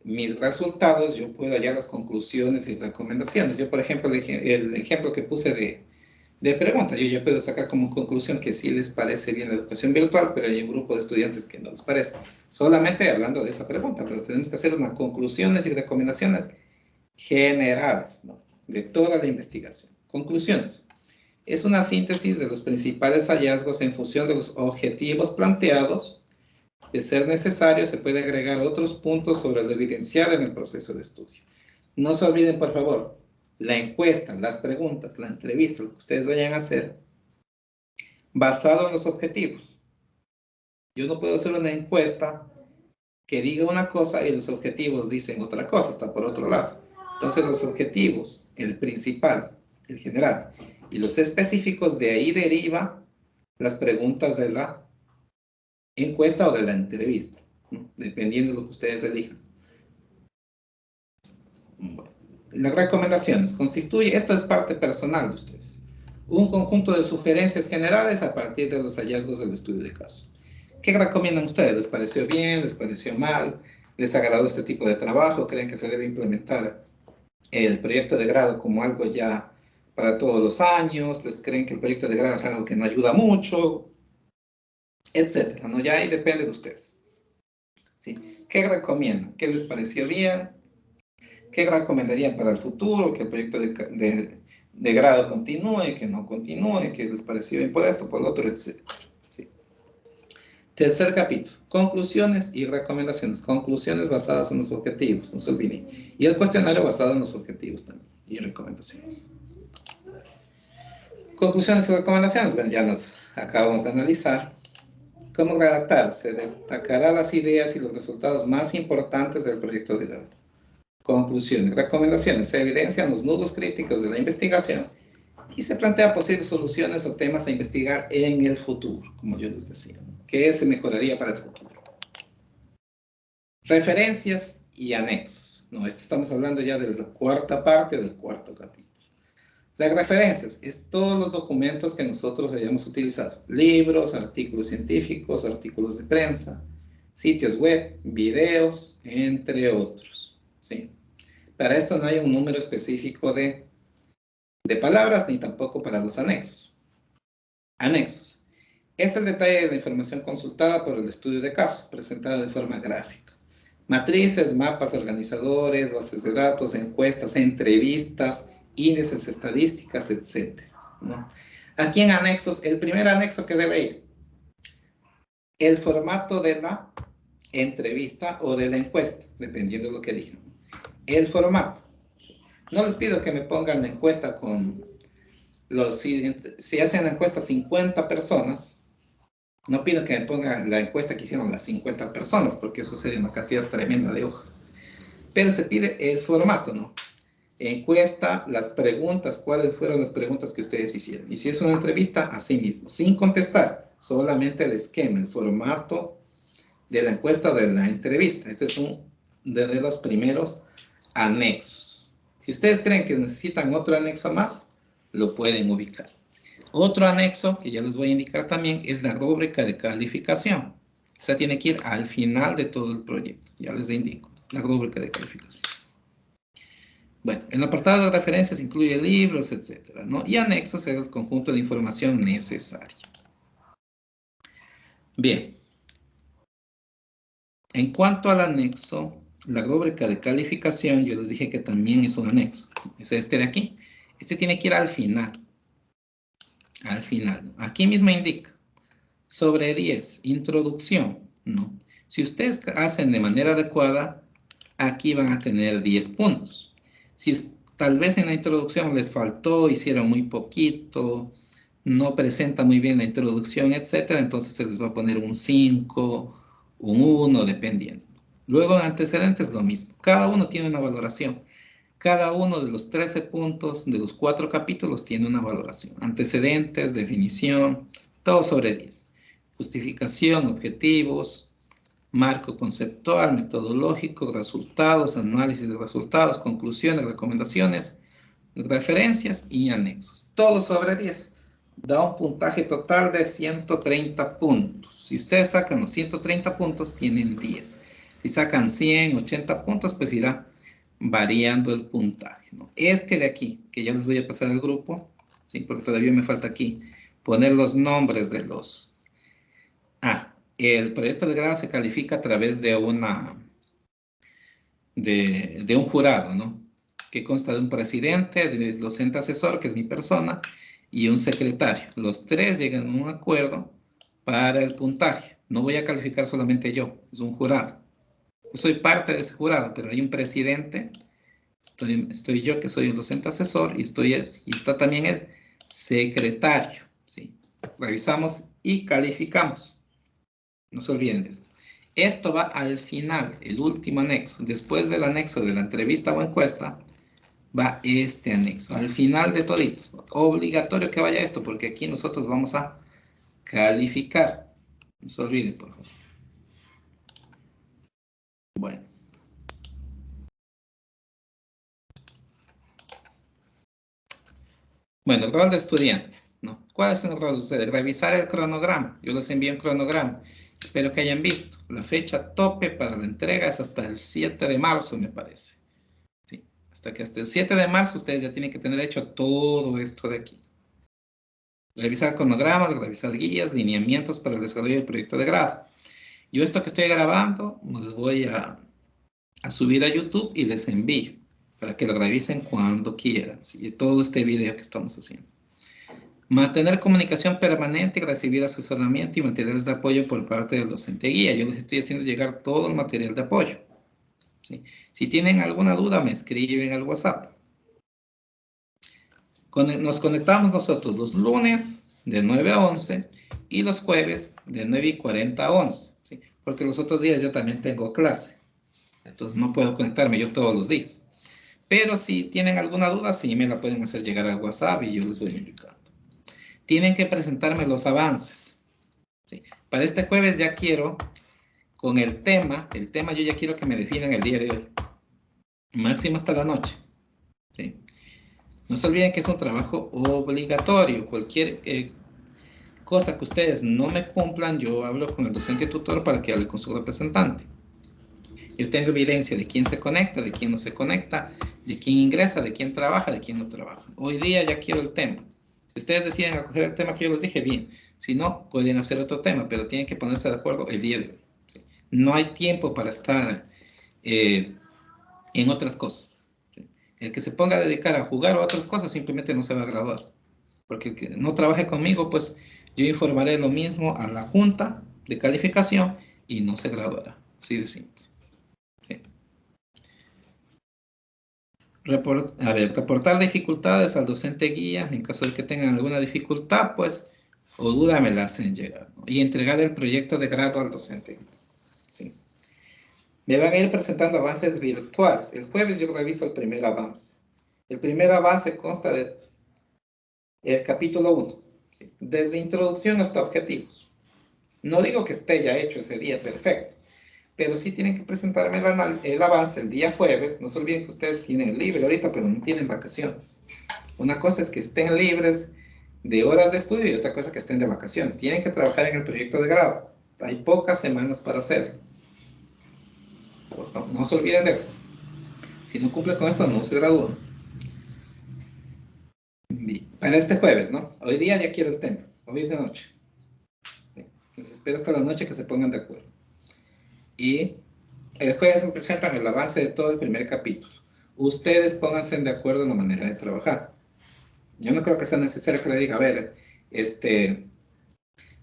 mis resultados, yo puedo hallar las conclusiones y recomendaciones. Yo, por ejemplo, el ejemplo que puse de pregunta, yo ya puedo sacar como conclusión que sí les parece bien la educación virtual, pero hay un grupo de estudiantes que no les parece. Solamente hablando de esa pregunta, pero tenemos que hacer unas conclusiones y recomendaciones generales, ¿no? De toda la investigación. Conclusiones. Es una síntesis de los principales hallazgos en función de los objetivos planteados. De ser necesario, se puede agregar otros puntos sobre lo evidenciado en el proceso de estudio. No se olviden, por favor, la encuesta, las preguntas, la entrevista, lo que ustedes vayan a hacer, basado en los objetivos. Yo no puedo hacer una encuesta que diga una cosa y los objetivos dicen otra cosa, está por otro lado. Entonces, los objetivos, el principal, el general, y los específicos, de ahí deriva las preguntas de la encuesta o de la entrevista, ¿no? Dependiendo de lo que ustedes elijan. Bueno, las recomendaciones constituye, esto es parte personal de ustedes, un conjunto de sugerencias generales a partir de los hallazgos del estudio de caso. ¿Qué recomiendan ustedes? ¿Les pareció bien? ¿Les pareció mal? ¿Les agradó este tipo de trabajo? ¿Creen que se debe implementar el proyecto de grado como algo ya para todos los años? ¿Les creen que el proyecto de grado es algo que no ayuda mucho? Etcétera, ¿no? Ya ahí depende de ustedes. ¿Sí? ¿Qué recomiendan? ¿Qué les pareció bien? ¿Qué recomendarían para el futuro? ¿Que el proyecto de grado continúe? ¿Que no continúe? ¿Que les pareció bien por esto, por lo otro? Etcétera. ¿Sí? Tercer capítulo, conclusiones y recomendaciones. Conclusiones basadas en los objetivos, no se olviden. Y el cuestionario basado en los objetivos también, y recomendaciones. Conclusiones y recomendaciones, bueno, ya nos acabamos de analizar. ¿Cómo redactar? Se destacará las ideas y los resultados más importantes del proyecto de grado. Conclusiones, recomendaciones. Se evidencian los nudos críticos de la investigación y se plantean posibles soluciones o temas a investigar en el futuro, como yo les decía. ¿Qué se mejoraría para el futuro? Referencias y anexos. No, esto estamos hablando ya de la cuarta parte del cuarto capítulo. Las referencias es todos los documentos que nosotros hayamos utilizado. Libros, artículos científicos, artículos de prensa, sitios web, videos, entre otros. ¿Sí? Para esto no hay un número específico de palabras ni tampoco para los anexos. Anexos. Es el detalle de la información consultada por el estudio de caso, presentada de forma gráfica. Matrices, mapas, organizadores, bases de datos, encuestas, entrevistas, índices, estadísticas, etc. ¿No? Aquí en anexos, el primer anexo que debe ir, el formato de la entrevista o de la encuesta, dependiendo de lo que elijan. El formato. No les pido que me pongan la encuesta con los... Si hacen la encuesta 50 personas, no pido que me pongan la encuesta que hicieron las 50 personas, porque eso sería una cantidad tremenda de hojas. Pero se pide el formato, ¿no? Encuesta, las preguntas, cuáles fueron las preguntas que ustedes hicieron. Y si es una entrevista, así mismo, sin contestar, solamente el esquema, el formato de la encuesta o de la entrevista. Este es uno de los primeros anexos. Si ustedes creen que necesitan otro anexo más, lo pueden ubicar. Otro anexo que ya les voy a indicar también es la rúbrica de calificación. Esa tiene que ir al final de todo el proyecto. Ya les indico, la rúbrica de calificación. Bueno, en el apartado de referencias incluye libros, etcétera, ¿no? Y anexos es el conjunto de información necesaria. Bien. En cuanto al anexo, la rúbrica de calificación, yo les dije que también es un anexo. Es este de aquí. Este tiene que ir al final. Al final. Aquí mismo indica. Sobre 10, introducción, ¿no? Si ustedes hacen de manera adecuada, aquí van a tener 10 puntos. Si tal vez en la introducción les faltó, hicieron muy poquito, no presenta muy bien la introducción, etcétera, entonces se les va a poner un 5, un 1, dependiendo. Luego en antecedentes lo mismo. Cada uno tiene una valoración. Cada uno de los 13 puntos de los 4 capítulos tiene una valoración. Antecedentes, definición, todo sobre 10. Justificación, objetivos, marco conceptual, metodológico, resultados, análisis de resultados, conclusiones, recomendaciones, referencias y anexos. Todo sobre 10. Da un puntaje total de 130 puntos. Si ustedes sacan los 130 puntos, tienen 10. Si sacan 100, 80 puntos, pues irá variando el puntaje, ¿no? Este de aquí, que ya les voy a pasar al grupo, ¿sí? Porque todavía me falta aquí poner los nombres de los... el proyecto de grado se califica a través de de un jurado, ¿no? Que consta de un presidente, del docente asesor, que es mi persona, y un secretario. Los tres llegan a un acuerdo para el puntaje. No voy a calificar solamente yo, es un jurado. Yo soy parte de ese jurado, pero hay un presidente, estoy yo que soy el docente asesor, y está también el secretario, ¿sí? Revisamos y calificamos. No se olviden de esto. Esto va al final, el último anexo. Después del anexo de la entrevista o encuesta, va este anexo. Al final de toditos. Obligatorio que vaya esto, porque aquí nosotros vamos a calificar. No se olviden, por favor. Bueno. Bueno, el rol de estudiante, ¿no? ¿Cuál es el rol de ustedes? Revisar el cronograma. Yo les envío un cronograma. Espero que hayan visto. La fecha tope para la entrega es hasta el 7 de marzo, me parece. ¿Sí? Hasta el 7 de marzo ustedes ya tienen que tener hecho todo esto de aquí. Revisar cronogramas, revisar guías, lineamientos para el desarrollo del proyecto de grado. Yo esto que estoy grabando, les voy a subir a YouTube y les envío para que lo revisen cuando quieran. ¿Sí? Todo este video que estamos haciendo. Mantener comunicación permanente y recibir asesoramiento y materiales de apoyo por parte del docente guía. Yo les estoy haciendo llegar todo el material de apoyo. ¿Sí? Si tienen alguna duda, me escriben al WhatsApp. Nos conectamos nosotros los lunes de 9 a 11 y los jueves de 9:40 a 11. ¿Sí? Porque los otros días yo también tengo clase. Entonces no puedo conectarme yo todos los días. Pero si tienen alguna duda, sí me la pueden hacer llegar al WhatsApp y yo les voy indicando. Tienen que presentarme los avances. ¿Sí? Para este jueves ya quiero, con el tema yo ya quiero que me definan el día de hoy. Máximo hasta la noche. ¿Sí? No se olviden que es un trabajo obligatorio. Cualquier cosa que ustedes no me cumplan, yo hablo con el docente tutor para que hable con su representante. Yo tengo evidencia de quién se conecta, de quién no se conecta, de quién ingresa, de quién trabaja, de quién no trabaja. Hoy día ya quiero el tema. Si ustedes deciden acoger el tema que yo les dije, bien. Si no, pueden hacer otro tema, pero tienen que ponerse de acuerdo el día de hoy. ¿Sí? No hay tiempo para estar en otras cosas. ¿Sí? El que se ponga a dedicar a jugar o a otras cosas simplemente no se va a graduar. Porque el que no trabaje conmigo, pues yo informaré lo mismo a la junta de calificación y no se graduará. Así de simple. ¿Sí? Reportar dificultades al docente guía. En caso de que tengan alguna dificultad, pues, o duda, me la hacen llegar, ¿no? Y entregar el proyecto de grado al docente. ¿Sí? Me van a ir presentando avances virtuales. El jueves yo reviso el primer avance. El primer avance consta de el capítulo 1, ¿sí? Desde introducción hasta objetivos. No digo que esté ya hecho ese día perfecto, pero sí tienen que presentarme el avance el día jueves. No se olviden que ustedes tienen libre ahorita, pero no tienen vacaciones. Una cosa es que estén libres de horas de estudio y otra cosa que estén de vacaciones. Tienen que trabajar en el proyecto de grado. Hay pocas semanas para hacerlo. No se olviden de eso. Si no cumple con esto, no se gradúan. Para este jueves, ¿no? Hoy día ya quiero el tema. Hoy de noche. ¿Sí? Les espero hasta la noche que se pongan de acuerdo. Y el jueves me presentan el avance de todo el primer capítulo. Ustedes pónganse de acuerdo en la manera de trabajar. Yo no creo que sea necesario que le diga, a ver,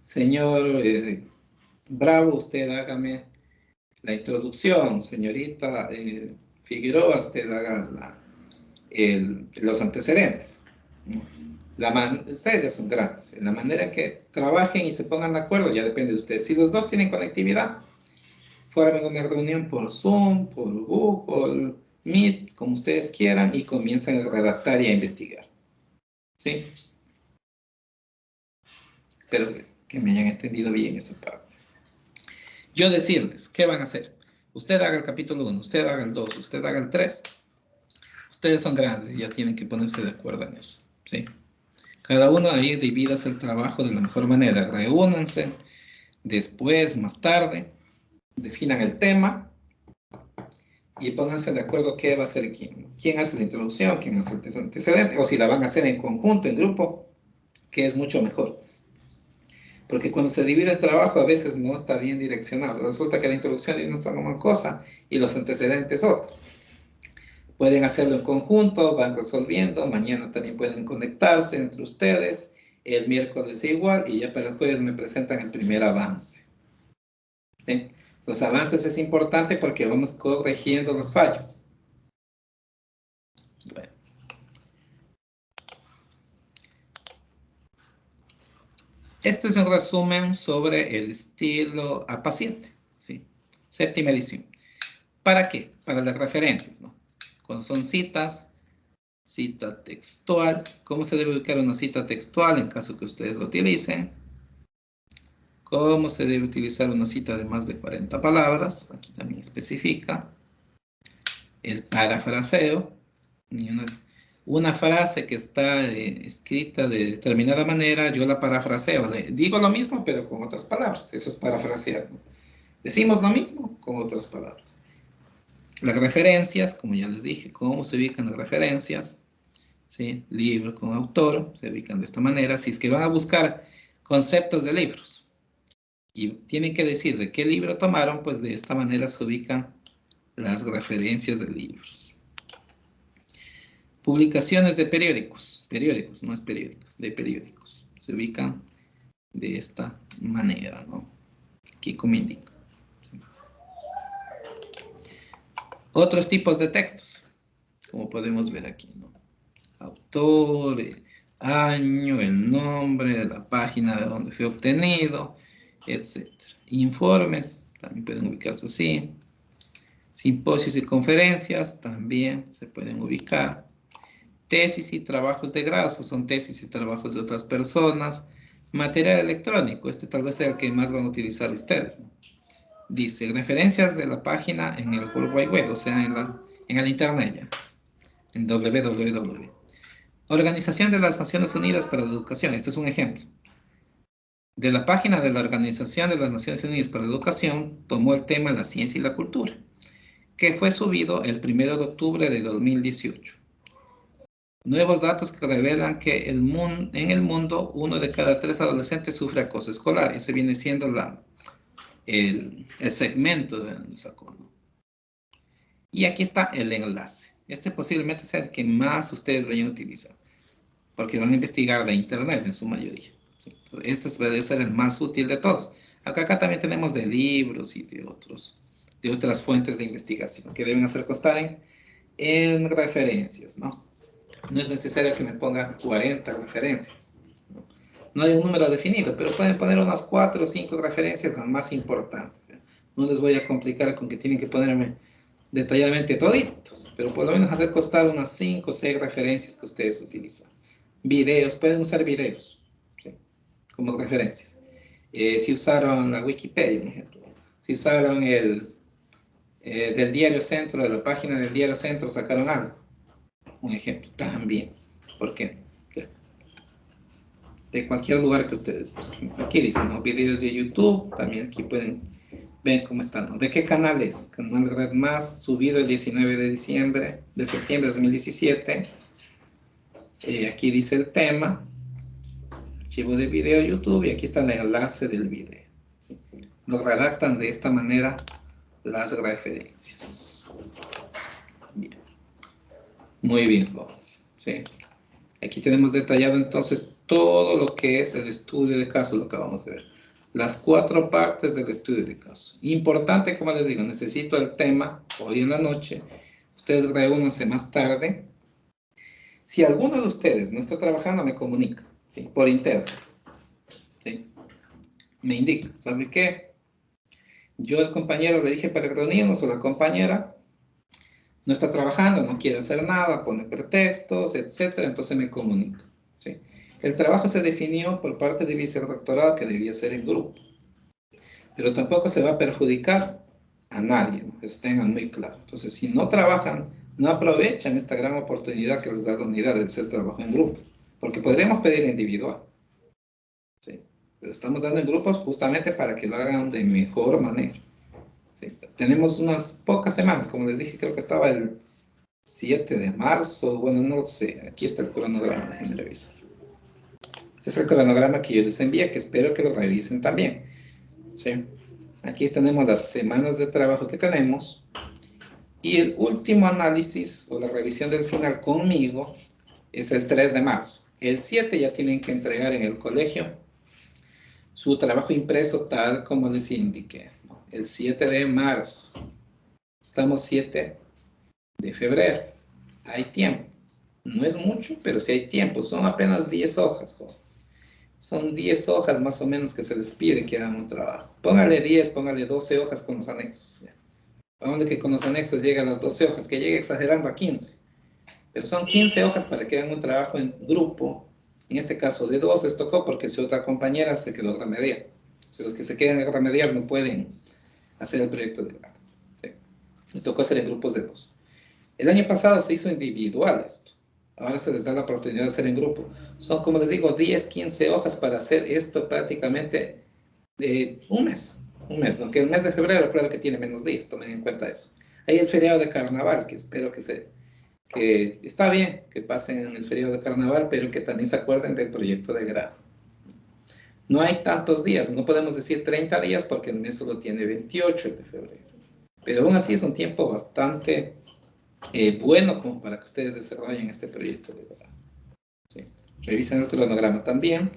señor Bravo, usted hágame la introducción, señorita Figueroa, usted haga los antecedentes. Ustedes ya son grandes. La manera en que trabajen y se pongan de acuerdo ya depende de ustedes. Si los dos tienen conectividad, formen una reunión por Zoom, por Google Meet, como ustedes quieran, y comiencen a redactar y a investigar. ¿Sí? Espero que me hayan entendido bien esa parte. Yo decirles, ¿qué van a hacer? Usted haga el capítulo 1, usted haga el 2, usted haga el 3. Ustedes son grandes y ya tienen que ponerse de acuerdo en eso. ¿Sí? Cada uno ahí dividas el trabajo de la mejor manera. Reúnanse, después, más tarde, definan el tema y pónganse de acuerdo qué va a hacer quién. ¿Quién hace la introducción? ¿Quién hace el antecedente? O si la van a hacer en conjunto, en grupo, que es mucho mejor. Porque cuando se divide el trabajo a veces no está bien direccionado. Resulta que la introducción es una cosa y los antecedentes otra. Pueden hacerlo en conjunto, van resolviendo, mañana también pueden conectarse entre ustedes, el miércoles igual, y ya para el jueves me presentan el primer avance. ¿Sí? Los avances es importante porque vamos corrigiendo los fallos. Bueno. Este es un resumen sobre el estilo a paciente, ¿sí? Séptima edición. ¿Para qué? Para las referencias, ¿no? Cuando son citas, cita textual. ¿Cómo se debe ubicar una cita textual en caso que ustedes lo utilicen? ¿Cómo se debe utilizar una cita de más de 40 palabras? Aquí también especifica. El parafraseo. Una frase que está escrita de determinada manera, yo la parafraseo. Digo lo mismo, pero con otras palabras. Eso es parafrasear, ¿no? Decimos lo mismo con otras palabras. Las referencias, como ya les dije, cómo se ubican las referencias. ¿Sí? Libro con autor, se ubican de esta manera. Si es que van a buscar conceptos de libros y tienen que decir de qué libro tomaron, pues de esta manera se ubican las referencias de libros. Publicaciones de periódicos, no es periódicos, de periódicos, se ubican de esta manera, ¿no? Aquí como indica. ¿Sí? Otros tipos de textos, como podemos ver aquí, ¿no? Autor, año, el nombre de la página de donde fue obtenido, etc. Informes, también pueden ubicarse así. Simposios y conferencias, también se pueden ubicar. Tesis y trabajos de grado, son tesis y trabajos de otras personas. Material electrónico, este tal vez sea el que más van a utilizar ustedes, ¿no? Dice, referencias de la página en el World Wide Web, o sea, en el Internet ya, en www. Organización de las Naciones Unidas para la Educación, este es un ejemplo. De la página de la Organización de las Naciones Unidas para la Educación, tomó el tema la ciencia y la cultura, que fue subido el 1 de octubre de 2018. Nuevos datos que revelan que en el mundo 1 de cada 3 adolescentes sufre acoso escolar. Ese viene siendo el segmento de donde sacó, ¿no? Y aquí está el enlace. Este posiblemente sea el que más ustedes vayan a utilizar, porque van a investigar de internet en su mayoría. ¿Sí? Este debe ser el más útil de todos. Acá también tenemos de libros y de otras fuentes de investigación que deben hacer constar en referencias, ¿no? No es necesario que me pongan 40 referencias. No hay un número definido, pero pueden poner unas 4 o 5 referencias, las más importantes. No les voy a complicar con que tienen que ponerme detalladamente toditos, pero por lo menos hacer constar unas 5 o 6 referencias que ustedes utilizan. Videos, pueden usar videos, ¿sí? Como referencias. Si usaron la Wikipedia, por ejemplo, si usaron del Diario Centro, de la página del Diario Centro, sacaron algo, un ejemplo, también. ¿Por qué? De cualquier lugar que ustedes busquen. Aquí dicen, ¿no? Videos de YouTube, también aquí pueden ver cómo están, ¿no? ¿De qué canal es? Canal de Red Más, subido el 19 de septiembre de 2017. Aquí dice el tema, archivo de video YouTube, y aquí está el enlace del video, ¿sí? Lo redactan de esta manera las referencias. Bien. Muy bien, jóvenes, ¿sí? Aquí tenemos detallado entonces todo lo que es el estudio de caso, lo acabamos de ver. Las 4 partes del estudio de caso. Importante, como les digo, necesito el tema hoy en la noche. Ustedes reúnanse más tarde. Si alguno de ustedes no está trabajando, me comunica, ¿sí? Por interno, ¿sí? Me indica, ¿sabe qué? Yo al compañero le dije para reunirnos, o la compañera no está trabajando, no quiere hacer nada, pone pretextos, etcétera, entonces me comunica, ¿sí? El trabajo se definió por parte del vicerrectorado que debía ser en grupo, pero tampoco se va a perjudicar a nadie, ¿no? Eso tengan muy claro. Entonces, si no trabajan, no aprovechan esta gran oportunidad que les da la unidad de hacer trabajo en grupo, porque podríamos pedir individual, ¿sí? Pero estamos dando en grupos justamente para que lo hagan de mejor manera, ¿sí? Tenemos unas pocas semanas, como les dije, creo que estaba el 7 de marzo, bueno, no sé, aquí está el cronograma, déjenme revisar. Este es el cronograma que yo les envié, que espero que lo revisen también, ¿sí? Aquí tenemos las semanas de trabajo que tenemos, y el último análisis, o la revisión del final conmigo, es el 3 de marzo. El 7 ya tienen que entregar en el colegio su trabajo impreso tal como les indiqué, ¿no? El 7 de marzo. Estamos 7 de febrero. Hay tiempo. No es mucho, pero sí hay tiempo. Son apenas 10 hojas, jóvenes. Son 10 hojas más o menos que se les pide que hagan un trabajo. Póngale 10, póngale 12 hojas con los anexos. Póngale que con los anexos llegue a las 12 hojas, que llegue exagerando a 15. Pero son 15 hojas para que hagan un trabajo en grupo. En este caso de 2 les tocó porque su otra compañera se quedó remediar. Si los que se quedan a remediar no pueden hacer el proyecto de grado, ¿sí? Les tocó hacer en grupos de 2. El año pasado se hizo individual esto. Ahora se les da la oportunidad de hacer en grupo. Son, como les digo, 10, 15 hojas para hacer esto prácticamente un mes. Un mes, aunque el mes de febrero, claro que tiene menos días, tomen en cuenta eso. Hay el feriado de carnaval, que espero que está bien que pasen en el feriado de carnaval, pero que también se acuerden del proyecto de grado. No hay tantos días, no podemos decir 30 días porque el mes solo tiene 28 de febrero. Pero aún así es un tiempo bastante bueno como para que ustedes desarrollen este proyecto de grado, ¿sí? Revisen el cronograma también.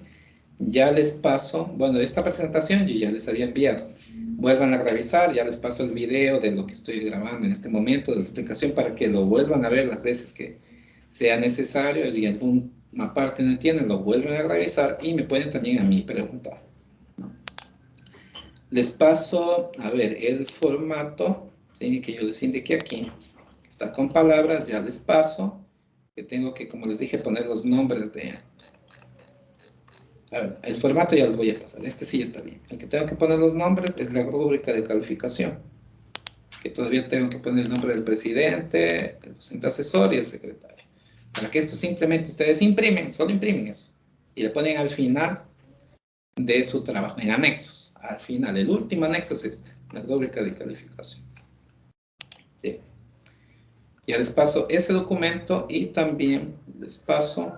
Ya les paso, bueno, esta presentación yo ya les había enviado. Vuelvan a revisar, ya les paso el video de lo que estoy grabando en este momento, de la explicación, para que lo vuelvan a ver las veces que sea necesario. Si alguna parte no entienden, lo vuelven a revisar y me pueden también a mí preguntar, ¿no? Les paso, a ver, el formato, ¿sí? Que yo les indiqué aquí. Está con palabras, ya les paso. Que tengo que, como les dije, poner los nombres de... A ver, el formato ya les voy a pasar. Este sí está bien. El que tengo que poner los nombres es la rúbrica de calificación. Que todavía tengo que poner el nombre del presidente, del docente asesor y el secretario. Para que esto simplemente ustedes imprimen, solo imprimen eso. Y le ponen al final de su trabajo, en anexos. Al final, el último anexo es este, la rúbrica de calificación. ¿Sí? Ya les paso ese documento y también les paso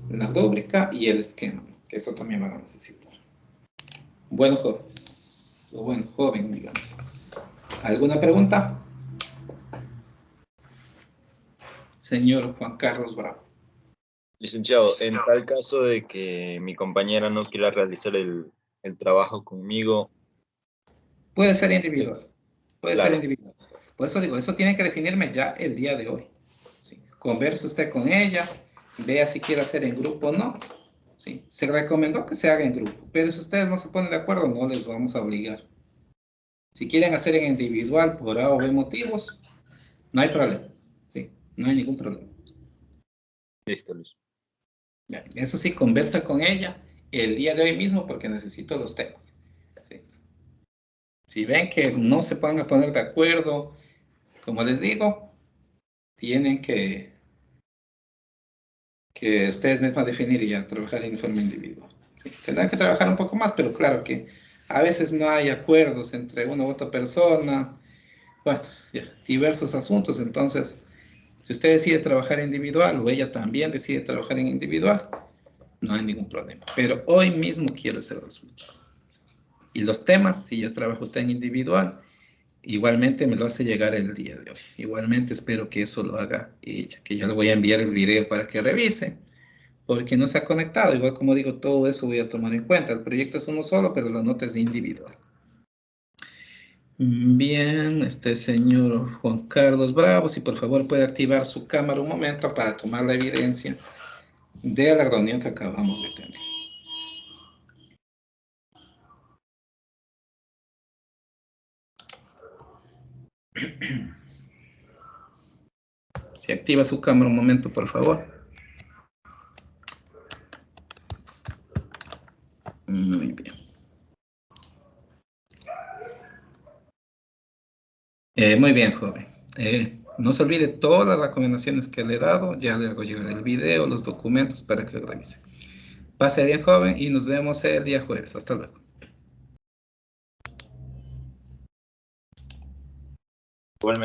la rúbrica y el esquema, que eso también van a necesitar. Bueno, jóvenes, o bueno, joven, digamos. ¿Alguna pregunta? Señor Juan Carlos Bravo. Licenciado, en tal caso de que mi compañera no quiera realizar el trabajo conmigo, Puede ser individual. Puede ser claro, individual. Por eso digo, eso tiene que definirme ya el día de hoy. ¿Sí? Converse usted con ella, vea si quiere hacer en grupo o no. ¿Sí? Se recomendó que se haga en grupo, pero si ustedes no se ponen de acuerdo, no les vamos a obligar. Si quieren hacer en individual por A o B motivos, no hay problema. ¿Sí? No hay ningún problema. Listo, Luis. Eso sí, conversa con ella el día de hoy mismo porque necesito los temas. ¿Sí? Si ven que no se van a poner de acuerdo, como les digo, tienen que ustedes mismas definir y ya trabajar en forma individual. ¿Sí? Tendrán que trabajar un poco más, pero claro que a veces no hay acuerdos entre una u otra persona, bueno, ya, diversos asuntos, entonces, si usted decide trabajar individual o ella también decide trabajar en individual, no hay ningún problema. Pero hoy mismo quiero ese resultado. Y los temas, si ya trabaja usted en individual, igualmente me lo hace llegar el día de hoy. Igualmente espero que eso lo haga ella, que ya le voy a enviar el video para que revise, porque no se ha conectado. Igual como digo, todo eso voy a tomar en cuenta. El proyecto es uno solo, pero la nota es individual. Bien, este señor Juan Carlos Bravo, si por favor puede activar su cámara un momento para tomar la evidencia de la reunión que acabamos de tener. Si activa su cámara un momento, por favor. Muy bien. Muy bien, joven. No se olvide todas las recomendaciones que le he dado. Ya le hago llegar el video, los documentos para que lo revise. Pase bien, joven, y nos vemos el día jueves. Hasta luego. Igualmente.